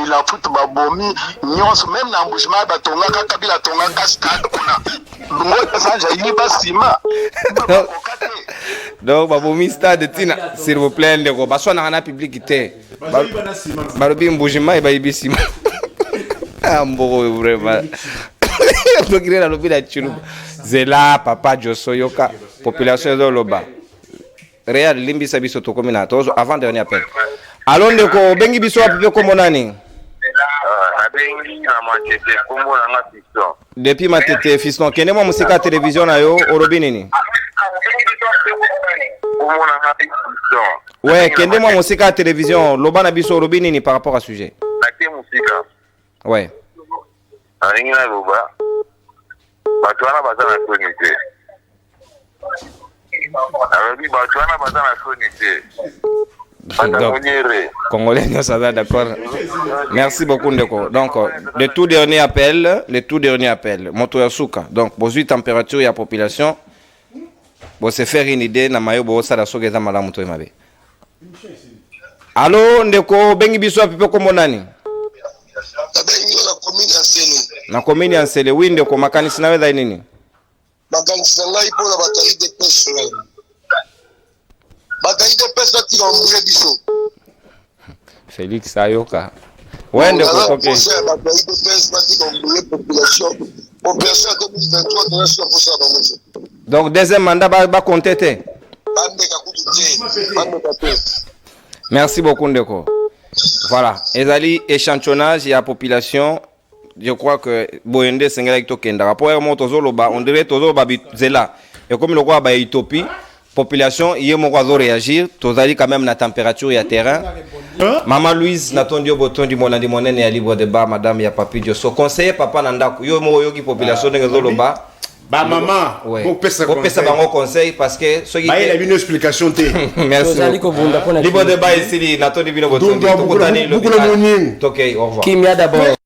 la foot babomi, nyonso même na mbujima batonga kaka bila tonga kastade kuna. Ngo sanja ini basima. Donc babomi stade tina, s'il vous plaît ndeko, baswa na kana public te. Balobi mbujima e bayibisima. Ambo vraiment. Donc il est dans le village Chilou. Zela papa Joso Yoka population de Loba. Real limbi sabiso to komina tozo avant dernier appel. Allons ndeko bengi biso apipe comme nani? Bengi na matete kombo na fiston. Depuis matete fiston kene mo musika télévision na yo orobi nini? Kombo na fiston. Ouais, kende mo musika télévision loba na biso orobi nini par rapport à sujet? Ate musika. Ouais. Aringa loba. Batuana bazana sonite. Arabi batuana bazana sonite. Congolais, nous sommes d'accord. Merci beaucoup ndeko. Donc le tout dernier appel, moto suka. Donc bozui température ya population. Bo se faire une idée na mayo bo sala sogeza malamu to mabe. Allô ndeko bengi biso apipe kombo nani? Na commune ya Nsele winde ko makanisi na weza nini? Makanisi ngai pona bataide pesa. Bataide pesa tikombre biso. Félix Ayoka. Wende ko kopi. Bataide pesa tikombre population. Population 2023 de la pour ça dans. Donc deuxième mandat ba compter te. Merci beaucoup ndeko. Voilà, ezali échantillonnage ya population. Je crois que Boyende Sengela Tokenda rapport à Tozoloba on dirait Tozoloba Zela et comme le roi ba Utopie population hier mon roi réagir tozali quand même la température et à terrain Maman Louise Natondio Botondi Monandi Monene ya libre débat madame ya papi Dioso conseiller papa Nandaku yo mo yoki population de Zoloba ba maman pour pesa bango conseil parce que il y a une explication te merci libre débat ici Natondi Bino Botondi beaucoup le OK au revoir Kimia d'abord